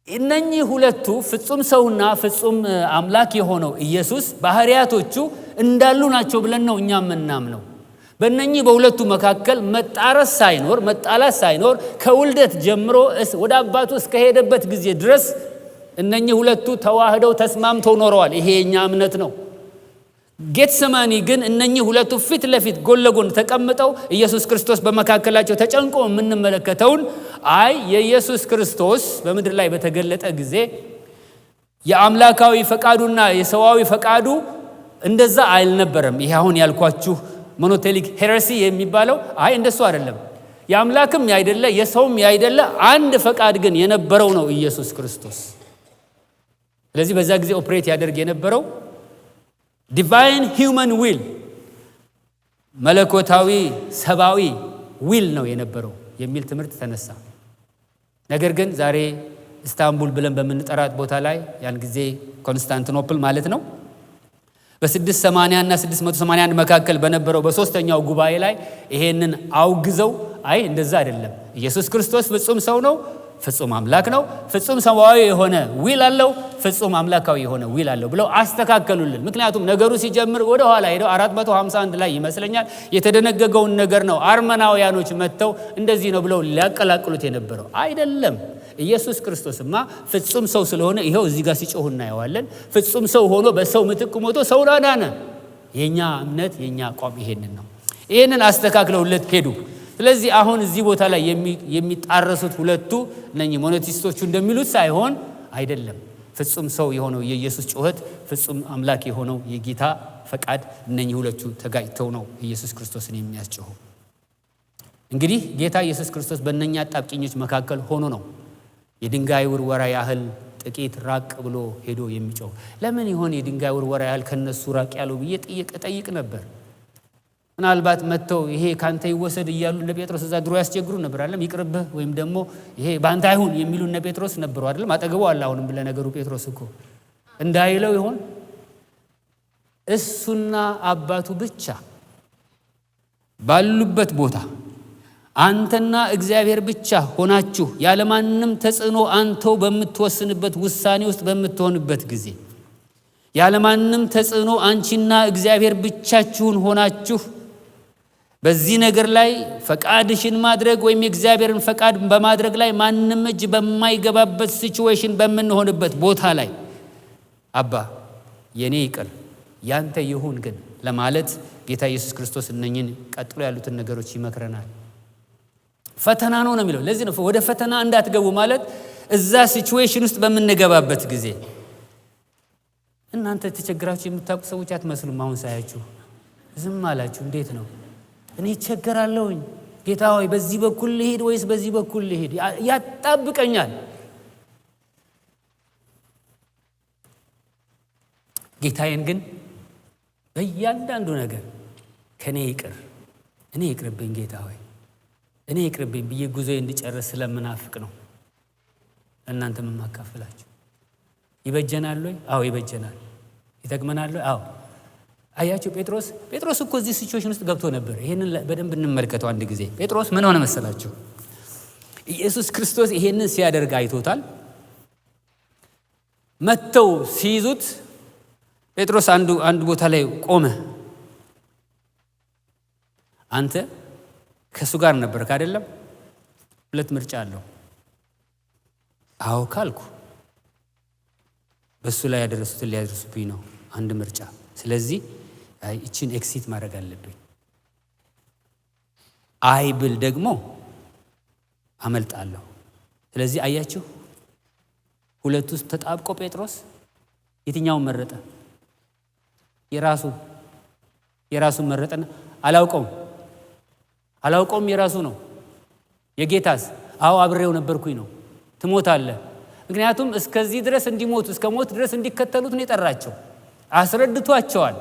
እነኚህ ሁለቱ ፍጹም ሰውና ፍጹም አምላክ የሆነው ኢየሱስ ባህሪያቶቹ እንዳሉ ናቸው ብለን ነው እኛ የምናምነው። በእነኚህ በሁለቱ መካከል መጣላት ሳይኖር ከውልደት ጀምሮ ወደ አባቱ እስከሄደበት ጊዜ ድረስ እነኚህ ሁለቱ ተዋህደው ተስማምተው ኖረዋል። ይሄ የኛ እምነት ነው። ጌቴሰማኒ ግን እነኚህ ሁለቱ ፊት ለፊት ጎን ለጎን ተቀምጠው ኢየሱስ ክርስቶስ በመካከላቸው ተጨንቆ የምንመለከተውን የኢየሱስ ክርስቶስ በምድር ላይ በተገለጠ ጊዜ የአምላካዊ ፈቃዱና የሰዋዊ ፈቃዱ እንደዛ አልነበረም። ይሄ አሁን ያልኳችሁ ሞኖቴሊክ ሄረሲ የሚባለው እንደሱ አይደለም። የአምላክም ያይደለ የሰውም ያይደለ አንድ ፈቃድ ግን የነበረው ነው ኢየሱስ ክርስቶስ። ስለዚህ በዛ ጊዜ ኦፕሬት ያደርግ የነበረው ዲቫይን ሂውመን ዊል መለኮታዊ ሰባዊ ዊል ነው የነበረው የሚል ትምህርት ተነሳ። ነገር ግን ዛሬ ኢስታንቡል ብለን በምንጠራት ቦታ ላይ ያን ጊዜ ኮንስታንቲኖፕል ማለት ነው በ680 እና 681 መካከል በነበረው በሶስተኛው ጉባኤ ላይ ይሄንን አውግዘው አይ እንደዛ አይደለም ኢየሱስ ክርስቶስ ፍጹም ሰው ነው ፍጹም አምላክ ነው ፍጹም ሰማያዊ የሆነ ዊል አለው ፍጹም አምላካዊ የሆነ ዊል አለው ብለው አስተካከሉልን ምክንያቱም ነገሩ ሲጀምር ወደ ኋላ ሄደው 451 ላይ ይመስለኛል የተደነገገውን ነገር ነው አርመናውያኖች መተው እንደዚህ ነው ብለው ሊያቀላቅሉት የነበረው አይደለም ኢየሱስ ክርስቶስማ ፍጹም ሰው ስለሆነ ይሄው እዚህ ጋር ሲጮህ እናየዋለን ፍጹም ሰው ሆኖ በሰው ምትክ ሞቶ ሰው ላዳነ የኛ እምነት የኛ አቋም ይሄንን ነው ይሄንን አስተካክለውለት ሄዱ ስለዚህ አሁን እዚህ ቦታ ላይ የሚጣረሱት ሁለቱ እነኚህ ሞኖቲስቶቹ እንደሚሉት ሳይሆን አይደለም ፍጹም ሰው የሆነው የኢየሱስ ጩኸት ፍጹም አምላክ የሆነው የጌታ ፈቃድ እነኚህ ሁለቱ ተጋጭተው ነው ኢየሱስ ክርስቶስን የሚያስጨው እንግዲህ ጌታ ኢየሱስ ክርስቶስ በእነኛ አጣብቂኞች መካከል ሆኖ ነው የድንጋይ ውርወራ ያህል ጥቂት ራቅ ብሎ ሄዶ የሚጮህ ለምን ይሆን የድንጋይ ውርወራ ያህል ከነሱ ራቅ ያለው ብዬ ጠይቅ ነበር ምናልባት መተው ይሄ ካንተ ይወሰድ እያሉ እነ ጴጥሮስ እዛ ድሮ ያስቸግሩ ነበር አይደለም ይቅርብህ ወይም ደግሞ ይሄ ባንተ አይሁን የሚሉ እነ ጴጥሮስ ነበሩ አይደለም አጠገቡ አለ አሁንም ለነገሩ ጴጥሮስ እኮ እንዳይለው ይሆን እሱና አባቱ ብቻ ባሉበት ቦታ አንተና እግዚአብሔር ብቻ ሆናችሁ ያለማንም ተጽዕኖ አንተው በመትወስንበት ውሳኔ ውስጥ በመትሆንበት ጊዜ ያለማንም ተጽዕኖ አንቺና እግዚአብሔር ብቻችሁን ሆናችሁ በዚህ ነገር ላይ ፈቃድሽን ማድረግ ወይም የእግዚአብሔርን ፈቃድ በማድረግ ላይ ማንም እጅ በማይገባበት ሲቹዌሽን በመንሆንበት ቦታ ላይ አባ የኔ ይቅር ያንተ ይሁን ግን ለማለት ጌታ ኢየሱስ ክርስቶስ እነኝን ቀጥሎ ያሉትን ነገሮች ይመክረናል ፈተና ነው የሚለው ለዚህ ነው ወደ ፈተና እንዳትገቡ ማለት እዛ ሲቹዌሽን ውስጥ በመንገባበት ጊዜ እናንተ ተቸግራችሁ የምታውቁ ሰዎች አትመስሉም አሁን ሳያችሁ ዝም አላችሁ እንዴት ነው እኔ ቸገራለሁኝ ጌታ ሆይ በዚህ በኩል ልሄድ ወይስ በዚህ በኩል ልሄድ ያጣብቀኛል ጌታዬን ግን በእያንዳንዱ ነገር ከኔ ይቅርብኝ ጌታ ሆይ እኔ ይቅርብኝ ብዬ ጉዞዬ እንድጨርስ ስለምናፍቅ ነው እናንተ ማካፈላችሁ ይበጀናል ወይ አዎ ይበጀናል ይተግመናል ወይ አዎ አያችሁ ጴጥሮስ እኮ እዚህ ሲቹዌሽን ውስጥ ገብቶ ነበር ይሄንን በደንብ እንመልከተው አንድ ጊዜ ጴጥሮስ ምን ሆነ መሰላችሁ ኢየሱስ ክርስቶስ ይሄንን ሲያደርግ አይቶታል መተው ሲይዙት ጴጥሮስ አንድ ቦታ ላይ ቆመ አንተ ከሱ ጋር ነበርክ አይደለም ሁለት ምርጫ አለው አዎ ካልኩ በሱ ላይ ያደረሱትን ሊያደርሱብኝ ነው አንድ ምርጫ ስለዚህ እቺን ኤክሲት ማድረግ አለብኝ አይብል ደግሞ አመልጣለሁ ስለዚህ አያችሁ ሁለቱ ተጣብቆ ጴጥሮስ የትኛው መረጠ የራሱ መረጠና አላውቀውም የራሱ ነው የጌታስ አዎ አብሬው ነበርኩኝ ነው ትሞታለህ ምክንያቱም እስከዚህ ድረስ እንዲሞቱ እስከ ሞት ድረስ እንዲከተሉት ነው የጠራቸው አስረድቷቸዋል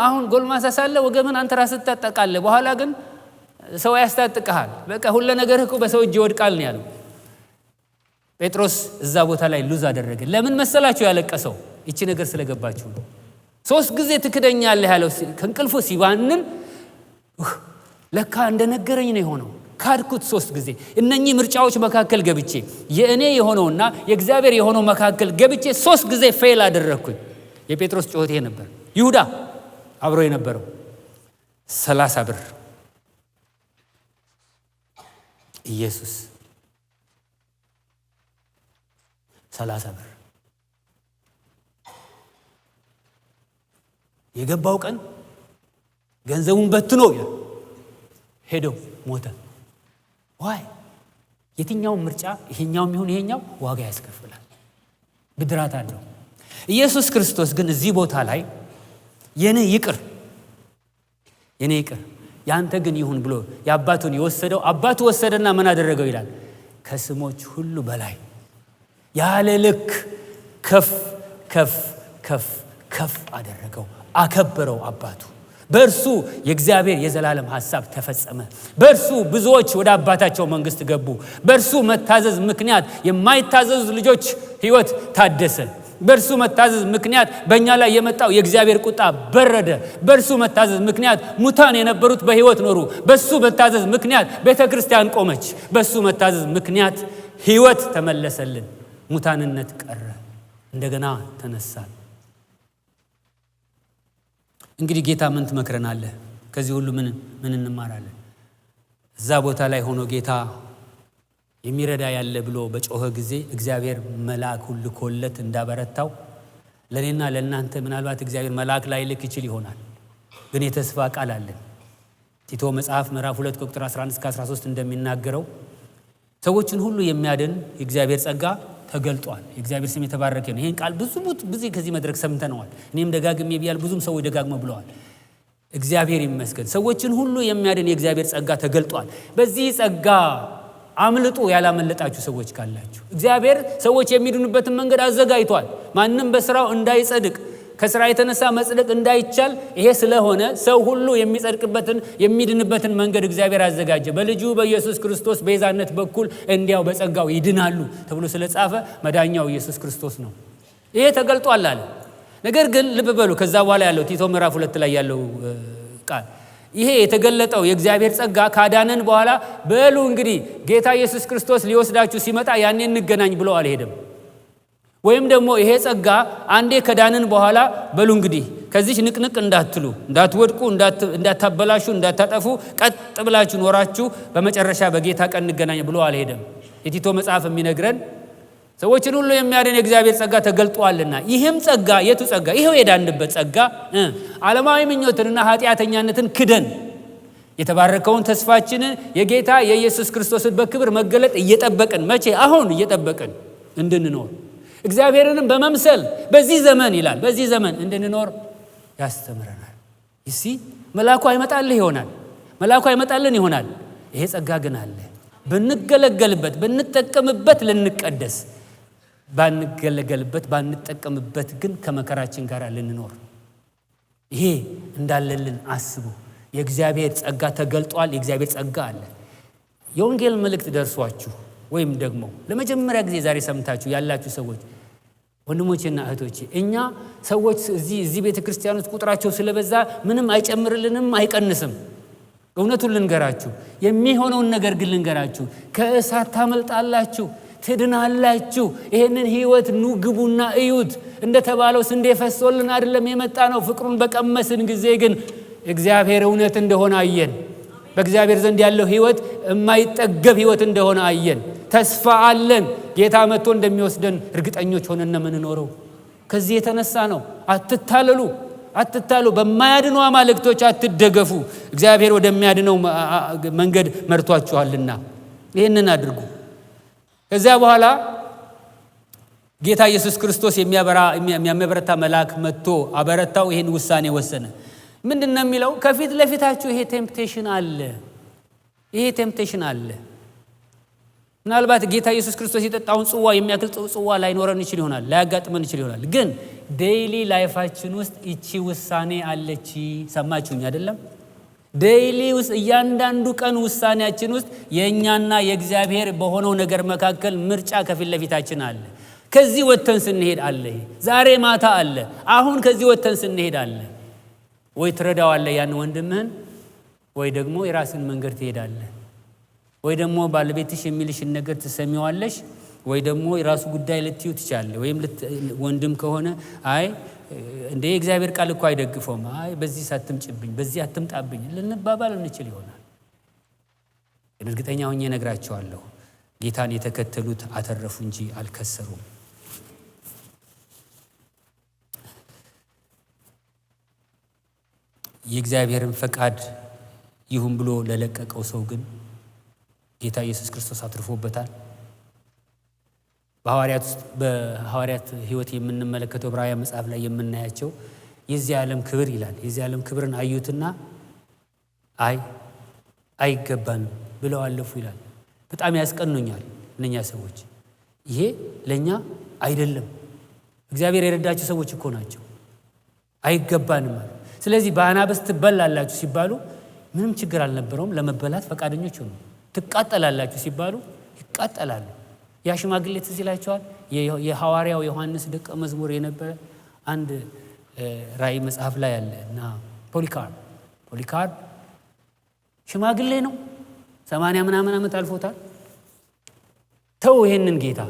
አሁን ጎልማሳ ሳለ ወገምን አንተ ራስህ ተጣጣቃለህ በኋላ ግን ሰው ያስታጥቅሃል በቃ ሁሉ ነገር እኮ በሰው እጅ ይወድቃል ነው ያለው ጴጥሮስ እዛ ቦታ ላይ ሉዝ አደረገ ለምን መሰላችሁ ያለቀሰው እቺ ነገር ስለገባችሁ ነው 3 ጊዜ ትክደኛለህ ያለው ከንቅልፉ ሲባንን ለካ እንደነገረኝ ነው የሆነው ካድኩት 3 ጊዜ እነኚህ ምርጫዎች መካከል ገብቼ የእኔ የሆነውና የእግዚአብሔር የሆነው መካከል ገብቼ 3 ጊዜ ፌል አደረኩኝ የጴጥሮስ ጩኸት ይሄ ነበር ይሁዳ አብሮ የነበረው 30 ብር ኢየሱስ 30 ብር የገባው ቀን ገንዘቡን በትኖ ሄዶ ሞተ ዋይ የትኛው ምርጫ ይሄኛው ይሁን ይሄኛው ዋጋ ያስከፍላል ብድራት አለው ኢየሱስ ክርስቶስ ግን እዚህ ቦታ ላይ የኔ ይቅር ያንተ ግን ይሁን ብሎ ያባቱን የወሰደው አባቱ ወሰደና ምን አደረገው ይላል ከስሞች ሁሉ በላይ ያለ ልክ ከፍ አደረገው አከበረው አባቱ በእርሱ የእግዚአብሔር የዘላለም ሐሳብ ተፈጸመ። በእርሱ ብዙዎች ወደ አባታቸው መንግሥት ገቡ። በእርሱ መታዘዝ ምክንያት የማይታዘዙ ልጆች ሕይወት ታደሰ። በእርሱ መታዘዝ ምክንያት በእኛ ላይ የመጣው የእግዚአብሔር ቁጣ በረደ። በእርሱ መታዘዝ ምክንያት ሙታን የነበሩት በሕይወት ኖሩ። በእሱ መታዘዝ ምክንያት ቤተ ክርስቲያን ቆመች። በእሱ መታዘዝ ምክንያት ሕይወት ተመለሰልን። ሙታንነት ቀረ፣ እንደገና ተነሳን። እንግዲህ ጌታ ምን ትመክረናለህ? ከዚህ ሁሉ ምን እንማራለን? እዛ ቦታ ላይ ሆኖ ጌታ የሚረዳ ያለ ብሎ በጮኸ ጊዜ እግዚአብሔር መልአኩን ልኮለት እንዳበረታው ለኔና ለእናንተ ምናልባት እግዚአብሔር መልአክ ላይ ልክ ይችል ይሆናል፣ ግን የተስፋ ቃል አለን። ቲቶ መጽሐፍ ምዕራፍ 2 ቁጥር 11-13 እንደሚናገረው ሰዎችን ሁሉ የሚያድን የእግዚአብሔር ጸጋ ተገልጧል። የእግዚአብሔር ስም የተባረከ ነው። ይሄን ቃል ብዙ ከዚህ መድረክ ሰምተነዋል። እኔም ደጋግሜ ብያለሁ፣ ብዙም ሰዎች ደጋግመው ብለዋል። እግዚአብሔር ይመስገን። ሰዎችን ሁሉ የሚያድን የእግዚአብሔር ጸጋ ተገልጧል። በዚህ ጸጋ አምልጡ ያላመለጣችሁ ሰዎች ካላችሁ፣ እግዚአብሔር ሰዎች የሚድኑበትን መንገድ አዘጋጅቷል። ማንም በስራው እንዳይጸድቅ፣ ከስራ የተነሳ መጽደቅ እንዳይቻል፣ ይሄ ስለሆነ ሰው ሁሉ የሚጸድቅበትን የሚድንበትን መንገድ እግዚአብሔር አዘጋጀ። በልጁ በኢየሱስ ክርስቶስ ቤዛነት በኩል እንዲያው በጸጋው ይድናሉ ተብሎ ስለጻፈ መዳኛው ኢየሱስ ክርስቶስ ነው። ይሄ ተገልጧል አለ። ነገር ግን ልብ በሉ፣ ከዛ በኋላ ያለው ቲቶ ምዕራፍ 2 ላይ ያለው ቃል ይሄ የተገለጠው የእግዚአብሔር ጸጋ ካዳነን በኋላ በሉ እንግዲህ ጌታ ኢየሱስ ክርስቶስ ሊወስዳችሁ ሲመጣ ያኔ እንገናኝ ብሎ አልሄደም። ወይም ደግሞ ይሄ ጸጋ አንዴ ከዳንን በኋላ በሉ እንግዲህ ከዚህ ንቅንቅ እንዳትሉ፣ እንዳትወድቁ፣ እንዳታበላሹ፣ እንዳታጠፉ ቀጥ ብላችሁ ኖራችሁ በመጨረሻ በጌታ ቀን እንገናኝ ብሎ አልሄደም። የቲቶ መጽሐፍ የሚነግረን ሰዎችን ሁሉ የሚያድን የእግዚአብሔር ጸጋ ተገልጧልና፣ ይህም ጸጋ የቱ ጸጋ? ይሄው የዳንበት ጸጋ ዓለማዊ ምኞትንና ኃጢአተኛነትን ክደን የተባረከውን ተስፋችንን የጌታ የኢየሱስ ክርስቶስን በክብር መገለጥ እየጠበቅን፣ መቼ? አሁን እየጠበቅን እንድንኖር እግዚአብሔርንም በመምሰል በዚህ ዘመን ይላል፣ በዚህ ዘመን እንድንኖር ያስተምረናል። ይሲ መልአኩ አይመጣልህ ይሆናል፣ መልአኩ አይመጣልን ይሆናል። ይሄ ጸጋ ግን አለ። ብንገለገልበት፣ ብንጠቀምበት ልንቀደስ፣ ባንገለገልበት፣ ባንጠቀምበት ግን ከመከራችን ጋር ልንኖር። ይሄ እንዳለልን አስቡ። የእግዚአብሔር ጸጋ ተገልጧል። የእግዚአብሔር ጸጋ አለ። የወንጌል መልእክት ደርሷችሁ ወይም ደግሞ ለመጀመሪያ ጊዜ ዛሬ ሰምታችሁ ያላችሁ ሰዎች ወንድሞቼና እህቶቼ፣ እኛ ሰዎች እዚህ ቤተክርስቲያን ውስጥ ቁጥራቸው ስለበዛ ምንም አይጨምርልንም አይቀንስም። እውነቱን ልንገራችሁ፣ የሚሆነውን ነገር ግን ልንገራችሁ። ከእሳት ታመልጣላችሁ፣ ትድናላችሁ። ይሄንን ህይወት ኑ ግቡና እዩት። እንደተባለው ስንዴ ፈሶልን አይደለም የመጣ ነው። ፍቅሩን በቀመስን ጊዜ ግን እግዚአብሔር እውነት እንደሆነ አየን። በእግዚአብሔር ዘንድ ያለው ህይወት የማይጠገብ ህይወት እንደሆነ አየን። ተስፋ አለን። ጌታ መጥቶ እንደሚወስደን እርግጠኞች ሆነን የምንኖረው ከዚህ የተነሳ ነው። አትታሉ፣ በማያድኑ አማልክቶች አትደገፉ። እግዚአብሔር ወደሚያድነው መንገድ መርቷችኋልና ይህንን አድርጉ። ከዚያ በኋላ ጌታ ኢየሱስ ክርስቶስ የሚያበረታ መልአክ መጥቶ አበረታው። ይህን ውሳኔ ወሰነ። ምንድነው የሚለው? ከፊት ለፊታችሁ ይሄ ቴምፕቴሽን አለ። ምናልባት ጌታ ኢየሱስ ክርስቶስ የጠጣውን ጽዋ የሚያክል ጽዋ ላይኖረን ይችል ይሆናል፣ ላያጋጥመን ይችል ይሆናል። ግን ዴይሊ ላይፋችን ውስጥ እቺ ውሳኔ አለች። ሰማችሁኝ አይደለም? ዴይሊ ውስጥ እያንዳንዱ ቀን ውሳኔያችን ውስጥ የኛና የእግዚአብሔር በሆነው ነገር መካከል ምርጫ ከፊት ለፊታችን አለ። ከዚህ ወተን ስንሄድ አለ። ዛሬ ማታ አለ። አሁን ከዚህ ወተን ስንሄድ አለ። ወይ ትረዳዋለህ ያን ወንድምህን፣ ወይ ደግሞ የራስን መንገድ ትሄዳለህ። ወይ ደግሞ ባለቤትሽ የሚልሽን ነገር ትሰሚዋለሽ፣ ወይ ደግሞ የራሱ ጉዳይ ልትዩ ትቻለህ። ወይም ወንድም ከሆነ አይ እንደ እግዚአብሔር ቃል እኮ አይደግፈውም፣ አይ በዚህ ሳትምጭብኝ፣ በዚህ አትምጣብኝ ልንባባል እንችል ይሆናል። እርግጠኛ ሆኜ እነግራቸዋለሁ፣ ጌታን የተከተሉት አተረፉ እንጂ አልከሰሩም። የእግዚአብሔርን ፈቃድ ይሁን ብሎ ለለቀቀው ሰው ግን ጌታ ኢየሱስ ክርስቶስ አትርፎበታል። በሐዋርያት ሕይወት የምንመለከተው ዕብራውያን መጽሐፍ ላይ የምናያቸው የዚህ ዓለም ክብር ይላል። የዚህ ዓለም ክብርን አዩትና አይገባንም ብለው አለፉ ይላል። በጣም ያስቀኑኛል እነኛ ሰዎች። ይሄ ለኛ አይደለም። እግዚአብሔር የረዳቸው ሰዎች እኮ ናቸው። አይገባንም። ስለዚህ በአናብስት ትበላላችሁ ሲባሉ ምንም ችግር አልነበረውም። ለመበላት ፈቃደኞች ሆኑ። ትቃጠላላችሁ ሲባሉ ይቃጠላሉ። ያ ሽማግሌ ትዝ ይላችኋል? የሐዋርያው ዮሐንስ ደቀ መዝሙር የነበረ አንድ ራእይ መጽሐፍ ላይ ያለ እና ፖሊካርፕ ሽማግሌ ነው። 80 ምናምን ዓመት አልፎታል። ተው ይሄንን ጌታ።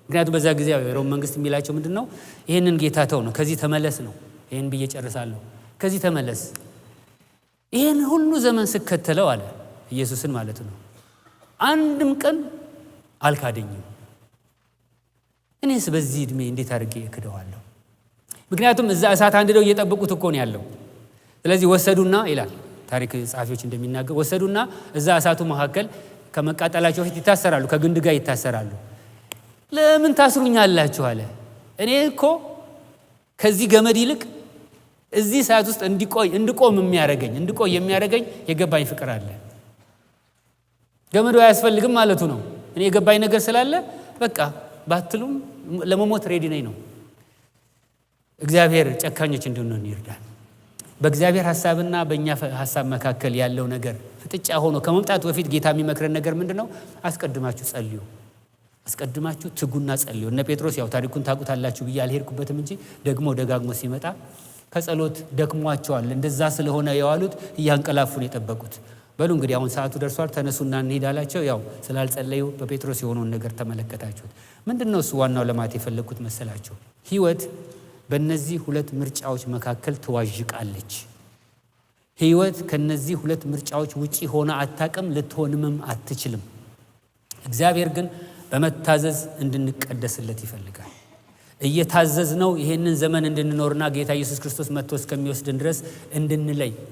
ምክንያቱም በዛ ጊዜ የሮም መንግስት የሚላቸው ምንድነው? ይሄንን ጌታ ተው ነው። ከዚህ ተመለስ ነው። ይሄን ብዬ ጨርሳለሁ። ከዚህ ተመለስ። ይሄን ሁሉ ዘመን ስከተለው አለ ኢየሱስን ማለት ነው፣ አንድም ቀን አልካደኝም። እኔስ በዚህ እድሜ እንዴት አድርጌ እክደዋለሁ? ምክንያቱም እዛ እሳት አንድደው እየጠበቁት እኮ ነው ያለው። ስለዚህ ወሰዱና ይላል ታሪክ ጸሐፊዎች እንደሚናገር ወሰዱና እዛ እሳቱ መካከል ከመቃጠላቸው በፊት ይታሰራሉ፣ ከግንድ ጋር ይታሰራሉ። ለምን ታስሩኛላችሁ አለ። እኔ እኮ ከዚህ ገመድ ይልቅ እዚህ እሳት ውስጥ እንድቆም የሚያደርገኝ የገባኝ ፍቅር አለ። ገመዱ አያስፈልግም ማለቱ ነው። እኔ የገባኝ ነገር ስላለ በቃ ባትሉም ለመሞት ሬዲ ነኝ ነው። እግዚአብሔር ጨካኞች እንድንሆን ይርዳል። በእግዚአብሔር ሐሳብና በእኛ ሐሳብ መካከል ያለው ነገር ፍጥጫ ሆኖ ከመምጣቱ በፊት ጌታ የሚመክረን ነገር ምንድነው? አስቀድማችሁ ጸልዩ፣ አስቀድማችሁ ትጉና ጸልዩ። እነ ጴጥሮስ ያው ታሪኩን ታውቁታላችሁ ብዬ አልሄድኩበትም እንጂ ደግሞ ደጋግሞ ሲመጣ ከጸሎት ደክሟቸዋል። እንደዛ ስለሆነ የዋሉት እያንቀላፉን የጠበቁት። በሉ እንግዲህ አሁን ሰዓቱ ደርሷል፣ ተነሱና እንሄዳላቸው። ያው ስላልጸለዩ በጴጥሮስ የሆነውን ነገር ተመለከታችሁት። ምንድነው እሱ ዋናው ለማለት የፈለኩት መሰላችሁ? ህይወት በእነዚህ ሁለት ምርጫዎች መካከል ትዋዥቃለች። ህይወት ከነዚህ ሁለት ምርጫዎች ውጪ ሆነ አታቅም፣ ልትሆንምም አትችልም። እግዚአብሔር ግን በመታዘዝ እንድንቀደስለት ይፈልጋል። እየታዘዝነው ይሄንን ዘመን እንድንኖርና ጌታ ኢየሱስ ክርስቶስ መጥቶ እስከሚወስድን ድረስ እንድንለይ